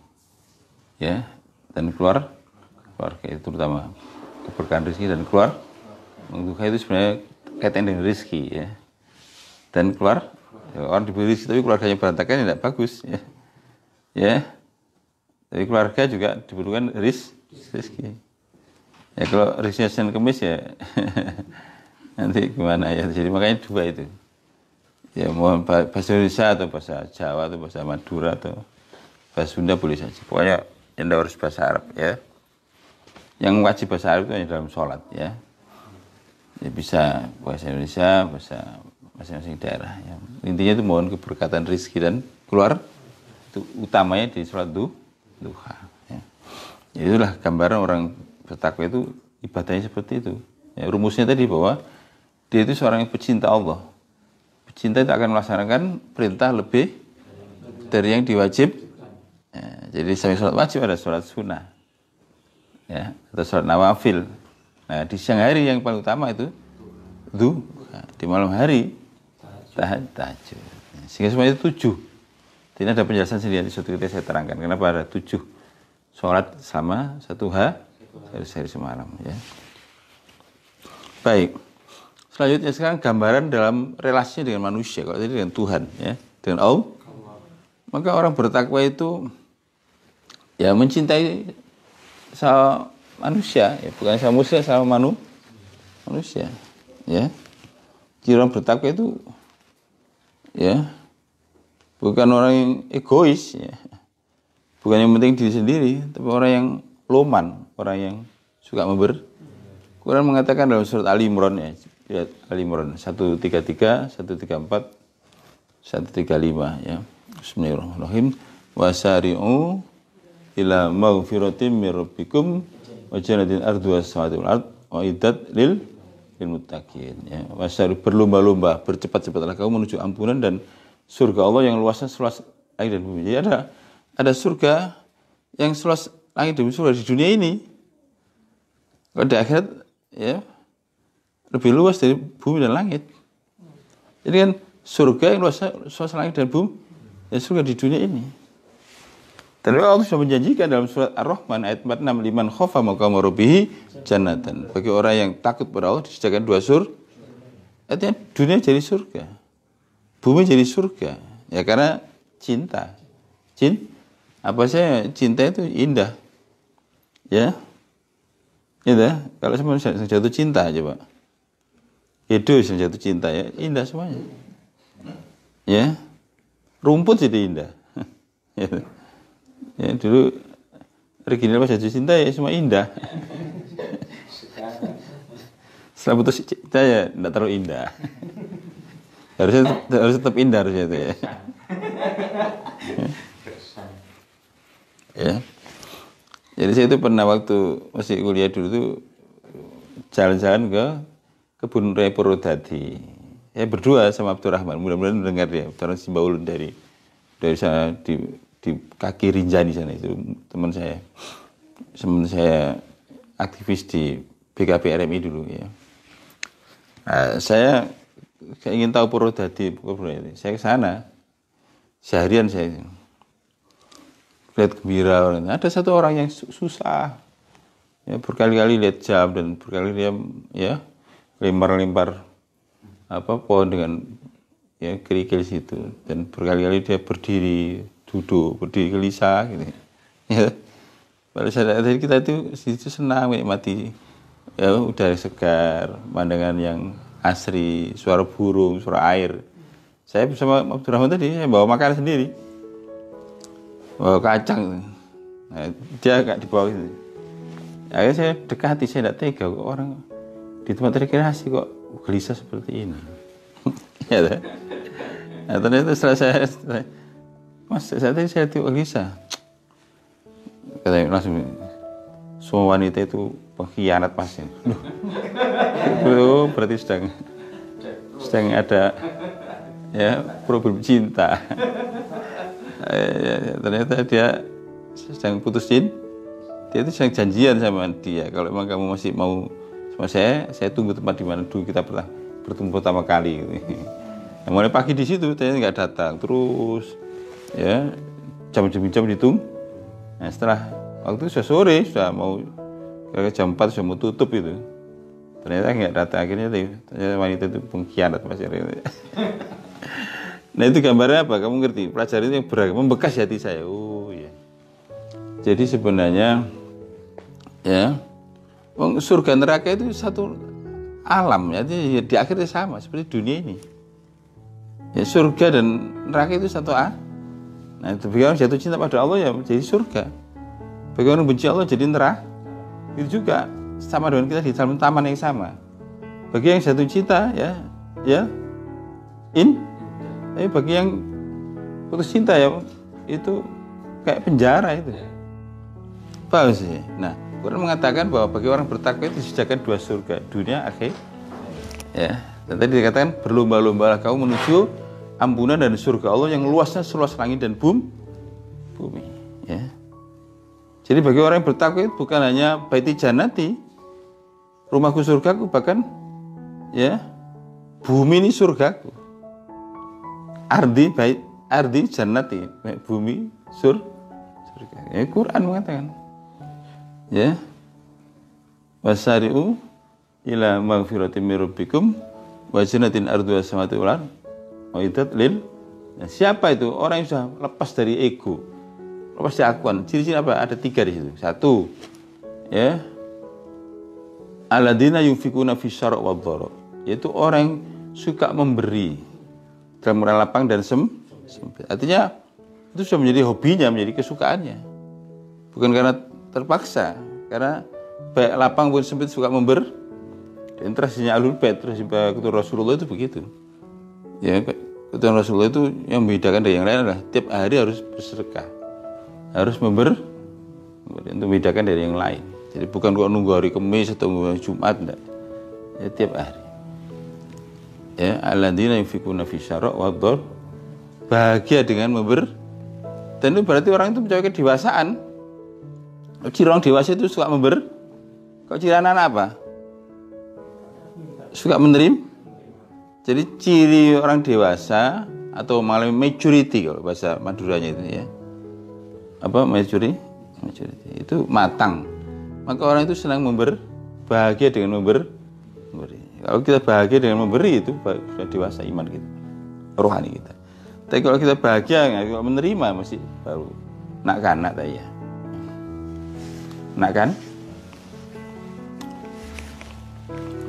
ya, dan keluarga itu terutama keberkahan rezeki dan keluar. Duha itu sebenarnya kaitan dengan rezeki ya, dan keluar ya, orang diberi rezeki tapi keluarganya berantakan tidak bagus ya. Ya. Jadi keluarga juga dibutuhkan rezeki. Ya kalau rezekinya Senin Kemis ya nanti gimana ya. Jadi makanya 2 itu. Ya mohon bahasa Indonesia atau bahasa Jawa atau bahasa Madura atau bahasa Sunda boleh saja. Pokoknya yang harus bahasa Arab ya. Yang wajib bahasa Arab itu hanya dalam sholat ya. Ya bisa bahasa Indonesia, bahasa masing-masing daerah ya. Intinya itu mohon keberkatan rezeki dan keluar. Itu utamanya di sholat duha ya. Itulah gambaran orang bertakwa itu ibadahnya seperti itu ya. Rumusnya tadi bahwa dia itu seorang yang pecinta Allah. Pecinta itu akan melaksanakan perintah lebih dari yang diwajib ya. Jadi selain sholat wajib ada sholat sunnah ya, atau sholat nawafil. Nah di siang hari yang paling utama itu duha, di malam hari tahajud. Sehingga semua itu 7. Ini ada penjelasan sendiri suatu ketika saya terangkan kenapa ada 7 sholat sama 1 sehari semalam ya. Baik. Selanjutnya sekarang gambaran dalam relasinya dengan manusia. Kalau tadi dengan Tuhan ya, dengan Allah. Maka orang bertakwa itu ya mencintai sama manusia ya, bukan sama muslim, sama manusia ya. Jadi orang bertakwa itu ya bukan orang yang egois ya. Bukan yang penting diri sendiri, tapi orang yang loman, orang yang suka memberi. Quran mengatakan dalam surat Ali Imran ya, lihat Ali Imran 133, 134, 135 ya. Bismillahirrahmanirrahim. Wasari'u ila maghfiratin mir rabbikum wa jannatin arduha as-samawati wal ard wa iddat lil muttaqin ya. Wasari berlomba-lomba, bercepat-cepatlah kamu menuju ampunan dan surga Allah yang luasnya seluas langit dan bumi. Jadi ada surga yang seluas langit dan bumi, surga di dunia ini. Kalau di akhirat ya lebih luas dari bumi dan langit. Jadi kan surga yang luasnya seluas langit dan bumi, ya surga di dunia ini. Dan Allah sudah menjanjikan dalam surat Ar-Rahman ayat 46, liman khofa maqama rabbih jannatan. Bagi orang yang takut pada Allah disediakan 2 surga. Artinya dunia jadi surga, bumi jadi surga ya, karena cinta. Apa saya cinta itu indah ya. Indah. Kalau semua jatuh cinta aja Pak, hidup yang jatuh cinta ya indah semuanya ya. Rumput jadi indah ya, dulu original pas jatuh cinta ya semua indah. Setelah putus cinta ya tidak terlalu indah. harus tetap indah harusnya itu ya. Ya. Jadi saya itu pernah waktu masih kuliah dulu tuh jalan-jalan ke kebun raya Purwodadi. Saya berdua sama Abdurrahman, mudah-mudahan mendengar dia. Abdurrahman Simbaulun dari sana di kaki Rinjani sana, itu teman saya aktivis di BKP RMI dulu ya. Nah, saya ingin tahu Purwodadi, saya ke sana seharian, saya lihat gembira orang. Ada satu orang yang susah, ya, berkali-kali lihat jam dan berkali dia ya lempar pohon dengan ya kerikil situ, dan berkali-kali dia berdiri, duduk, berdiri gelisah gitu. Ya. Pada saat kita itu senang menikmati ya udara segar, pemandangan yang asri, suara burung, suara air. Saya bersama Abdurrahman tadi saya bawa makanan sendiri, bawa kacang. Nah, dia agak di bawah itu. Akhirnya saya dekati, saya tidak tega kok orang di tempat rekreasi kok gelisah seperti ini. Ya, nah, ternyata setelah saat ini saya tuh gelisah. Katanya langsung, semua wanita itu pengkhianat pasti. Itu berarti sedang ada ya problem cinta. Ternyata dia sedang putusin. Dia itu sedang janjian sama dia. Kalau memang kamu masih mau sama saya tunggu tempat di mana dulu kita pernah bertemu pertama kali. Nah, mulai pagi di situ, ternyata nggak datang. Terus, ya jam ditunggu. Nah, setelah waktu itu sudah sore, sudah mau jam 4 sudah mau tutup itu. Ternyata nggak datang. Akhirnya ternyata wanita itu pengkhianat Mas. Nah, itu gambarnya apa? Kamu ngerti? Pelajaran itu yang beragam, membekas hati saya. Oh ya. Jadi sebenarnya ya, surga neraka itu satu alam ya, di akhirnya sama seperti dunia ini. Ya, surga dan neraka itu satu alam. Nah, bagi orang jatuh cinta pada Allah ya jadi surga. Bagi orang benci Allah jadi neraka. Itu juga sama dengan kita di dalam taman yang sama. Bagi yang jatuh cinta ya tapi bagi yang putus cinta ya itu kayak penjara itu. Paham sih? Nah, Quran mengatakan bahwa bagi orang bertakwa itu disediakan 2 surga, dunia akhir. Ya, dan tadi dikatakan berlomba-lombalah kamu menuju ampunan dan surga Allah yang luasnya seluas langit dan bumi. Ya. Jadi bagi orang yang bertakwa itu bukan hanya baiti jannati, rumahku surgaku, bahkan ya bumi ini surgaku. Ardi jannati, bumi surga. Ya, Quran mengatakan. Ya, wasari'u ila maghfiratin min rabbikum wa jannatin arduha samawati wal ardh uiddat lil. Nah, siapa itu? Orang yang sudah lepas dari ego, lepas dari akuan. Ciri-ciri apa? Ada 3 di situ. 1, ya, alladzina yunfikuna fis syarra wad dharra, yaitu orang yang suka memberi dalam lapang dan sempit. Artinya itu sudah menjadi hobinya, menjadi kesukaannya. Bukan karena terpaksa, karena baik lapang pun sempit suka memberi. Dan tradisinya Ahlul Bait, tradisi ketua Rasulullah itu begitu. Ya, ketua Rasulullah itu yang membedakan dari yang lain adalah tiap hari harus bersedekah, harus memberi, untuk membedakan dari yang lain. Jadi bukan kok nunggu hari Kamis atau nunggu hari Jumat, enggak. Ya, tiap hari. Ya, alladzina yunfikuna fis syarra wad dharra, bahagia dengan memberi. Dan itu berarti orang itu mencapai kedewasaan. Ciri orang dewasa itu suka memberi. Kok ciri anak-anak apa? Suka menerima. Jadi ciri orang dewasa atau malah maturity kalau bahasa Maduranya itu ya. Apa maturity? Itu matang. Maka orang itu senang memberi, bahagia dengan memberi. Kalau kita bahagia dengan memberi itu sudah dewasa iman kita, rohani kita. Tapi kalau kita bahagia kalau menerima masih baru nak kanak ya. Nak kan?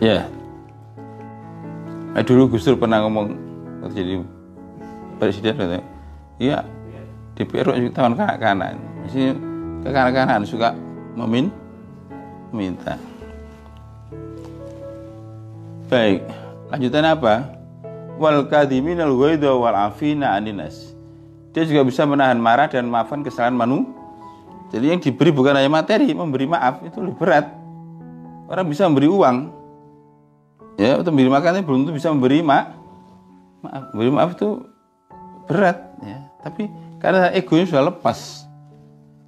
Ya. Dulu Gus Dur pernah ngomong waktu jadi presiden katanya, iya DPR juga tahun kanak-kanak, mesti kekanak-kanakan suka meminta. Baik, lanjutan apa? Wal kadhiminal ghaidha wal afina 'anil nas. Dia juga bisa menahan marah dan memaafkan kesalahan manusia. Jadi yang diberi bukan hanya materi, memberi maaf itu lebih berat. orang bisa memberi uang, ya, atau memberi makannya belum tentu bisa memberi maaf. Memberi maaf itu berat, ya. Tapi karena egonya sudah lepas,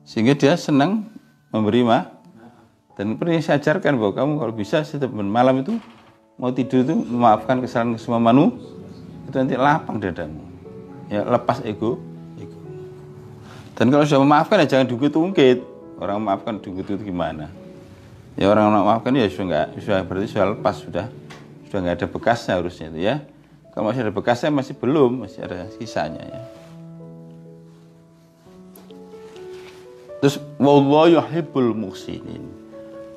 sehingga dia senang memberi maaf. Dan pernah saya ajarkan bahwa kamu kalau bisa setiap malam itu mau tidur itu memaafkan kesalahan semua manusia, itu nanti lapang dadamu, ya, lepas ego. Dan kalau sudah memaafkan ya jangan diungkit-ungkit. Orang memaafkan diungkit itu gimana? Ya orang memaafkan ya sudah berarti sudah lepas, sudah nggak ada bekasnya harusnya itu, ya. Kalau masih ada bekasnya masih belum, masih ada sisanya, ya. Terus wallahu yuhibbul muhsinin.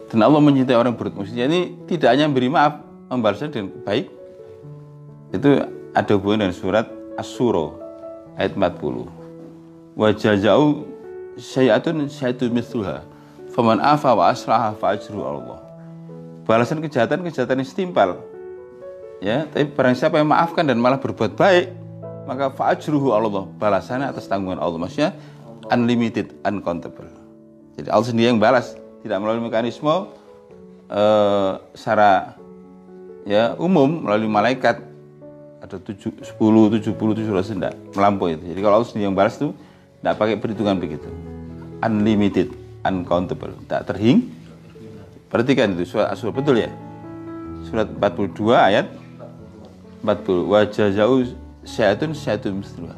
Dan Allah mencintai orang berbuat muhsin. Ini tidak hanya beri maaf, membalasnya dengan baik. Itu ada hubungan dengan surat Asy-Syura ayat 40. Wa jaza'u syai'atun mithluha. Faman afa wa aslaha fa ajruhu Allah. Balasan kejahatan yang setimpal. Ya, tapi barang siapa yang maafkan dan malah berbuat baik, maka fa ajruhu Allah. Balasannya atas tanggungan Allah. Maksudnya unlimited, uncountable. Jadi Allah sendiri yang balas, tidak melalui mekanisme secara ya umum melalui malaikat. Ada 10, 70, 700 tidak melampaui itu. Jadi kalau Allah sendiri yang balas itu tidak pakai perhitungan begitu. Unlimited, uncountable, tak terhing. Perhatikan itu surat Asy-Syura, betul ya? Surat 42 ayat 40. Wa jaza'u syai'atun mithluha.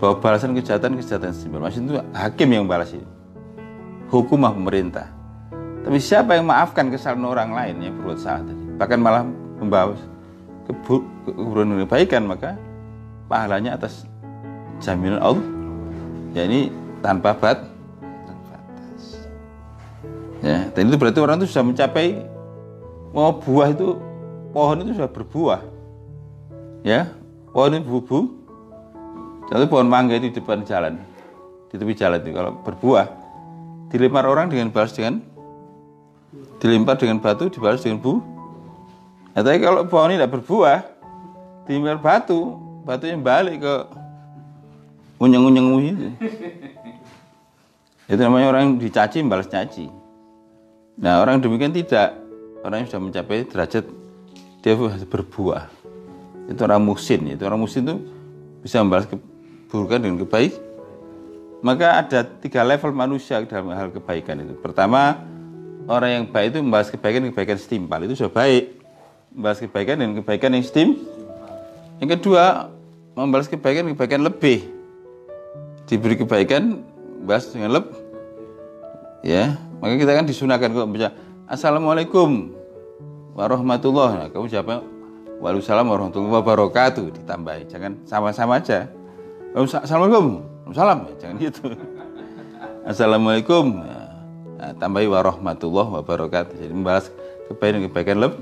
Bahwa balasan kejahatan setimpal. Maksudnya itu hakim yang balas itu. Hukumah pemerintah. Tapi siapa yang maafkan kesalahan orang lain yang berbuat salah tadi, bahkan malah membawa keburukan kebaikan, maka pahalanya atas jaminan Allah. Ya ini tanpa batas. Ya, dan itu berarti orang itu sudah mencapai buah itu, pohon itu sudah berbuah. Ya, pohon itu contoh pohon mangga itu di depan jalan, di tepi jalan itu kalau berbuah, dilempar orang dilempar dengan batu, dibalas dengan Nah, tapi kalau pohon ini tidak berbuah, dilempar batunya balik ke unyeng-unyengmu itu. Itu namanya orang yang dicaci balas caci. Nah, orang demikian tidak. Orang yang sudah mencapai derajat dia berbuah. Itu orang muhsin. Itu orang muhsin itu bisa membalas keburukan dengan kebaik. Maka ada 3 level manusia dalam hal kebaikan itu. Pertama, orang yang baik itu membalas kebaikan setimpal. Itu sudah baik. Membalas kebaikan dengan kebaikan yang Yang kedua, membalas kebaikan lebih. Diberi kebaikan, balas dengan lebih. Ya, maka kita kan disunahkan kalau baca Assalamualaikum warahmatullahi. Nah, kamu jawabnya Waalaikumsalam warahmatullahi wabarakatuh, ditambahi. Jangan sama-sama aja. Assalamualaikum, salam, jangan gitu. Assalamualaikum, nah, tambahi warahmatullahi wabarakatuh. Jadi membalas kebaikan lebih.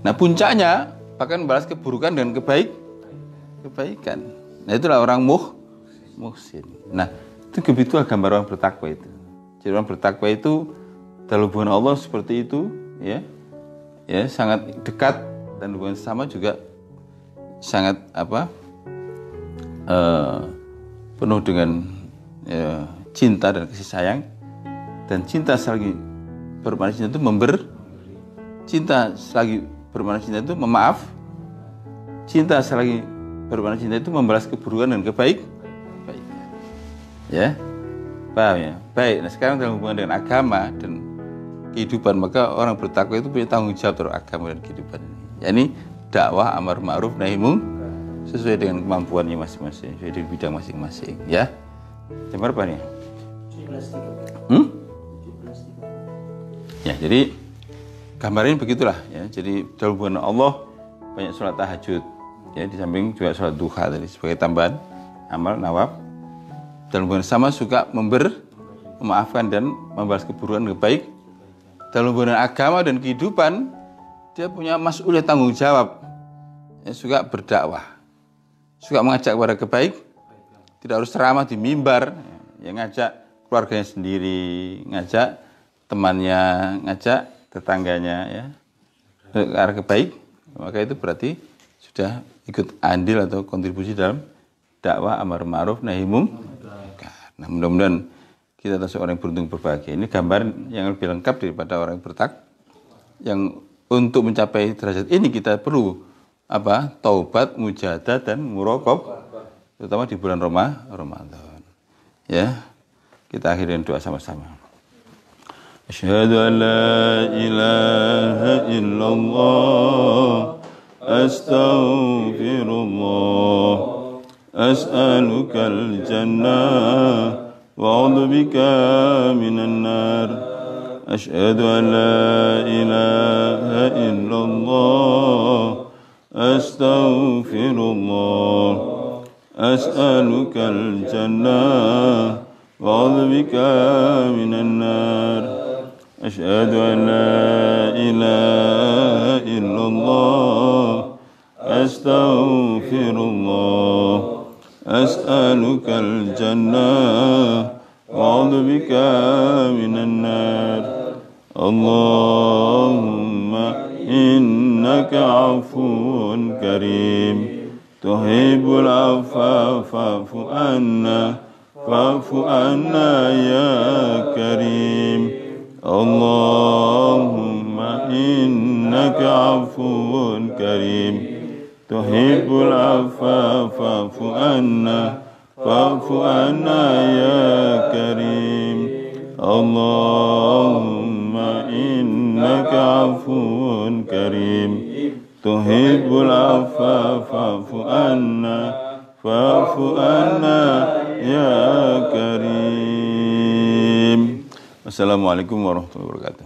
Nah, puncaknya bahkan membalas keburukan dengan kebaikan. Nah, itulah orang muhsin. Nah, itu kebutuhan gambar orang bertakwa itu. Jadi orang bertakwa itu dalam hubungan Allah seperti itu, ya, sangat dekat, dan hubungan sama juga sangat penuh dengan cinta dan kasih sayang. Dan cinta selagi bermakna cinta itu cinta selagi bermakna cinta itu memaaf. Cinta selagi bermakna cinta itu membalas keburukan dan kebaikan. Ya, paham ya? Baik. Nah, sekarang dalam hubungan dengan agama dan kehidupan, maka orang bertakwa itu punya tanggung jawab terhadap agama dan kehidupan ini. Ya, ini dakwah amar ma'ruf nahi munkar sesuai dengan kemampuannya masing-masing, sesuai dengan bidang masing-masing. Ya, jam berapa nih? 17.30. Ya, jadi gambarin begitulah. Ya, jadi dalam hubungan Allah banyak sholat tahajud. Ya, di samping juga sholat duha tadi sebagai tambahan amal nawab. Dalam hubungan sama suka memaafkan dan membalas keburukan dengan baik. Dalam hubungan agama dan kehidupan, dia punya mas'uliyah tanggung jawab. Ya, suka berdakwah, suka mengajak kepada kebaikan. Tidak harus ceramah di mimbar, ya, ngajak keluarganya sendiri, ngajak temannya, ngajak tetangganya, ya, ke arah kebaikan. Maka itu berarti sudah ikut andil atau kontribusi dalam dakwah amar ma'ruf nahi munkar. Nah, mudah-mudahan kita termasuk orang yang beruntung berbahagia. Ini gambar yang lebih lengkap daripada orang yang yang untuk mencapai derajat ini kita perlu apa? Taubat, mujahadah dan muraqab, terutama di bulan Ramadan. Ya. Kita akhirin doa sama-sama. Asyhadu an la ilaha illallah, astaghfirullah, as'alukal jannah wa a'udzubika minan nar. Asyhadu an la ilaha illallah, astaghfirullah, as'alukal jannah wa a'udzubika minan nar. Asyhadu an la ilaha illallah, astaghfirullah, as'alukal jannah wa a'udzubika minan nar. Allahumma innaka 'afuwun karim, tuhibbul 'afwa fa'fu anna, fa'fu anna ya karim. Allahumma innaka 'afuwun karim, tuhibbul 'afwa fa'fu anna, fa'fu anna ya karim. Allahumma innaka 'afuwun karim, tuhibbul 'afwa fa'fu anna, fa'fu anna ya karim. Wassalamualaikum warahmatullahi wabarakatuh.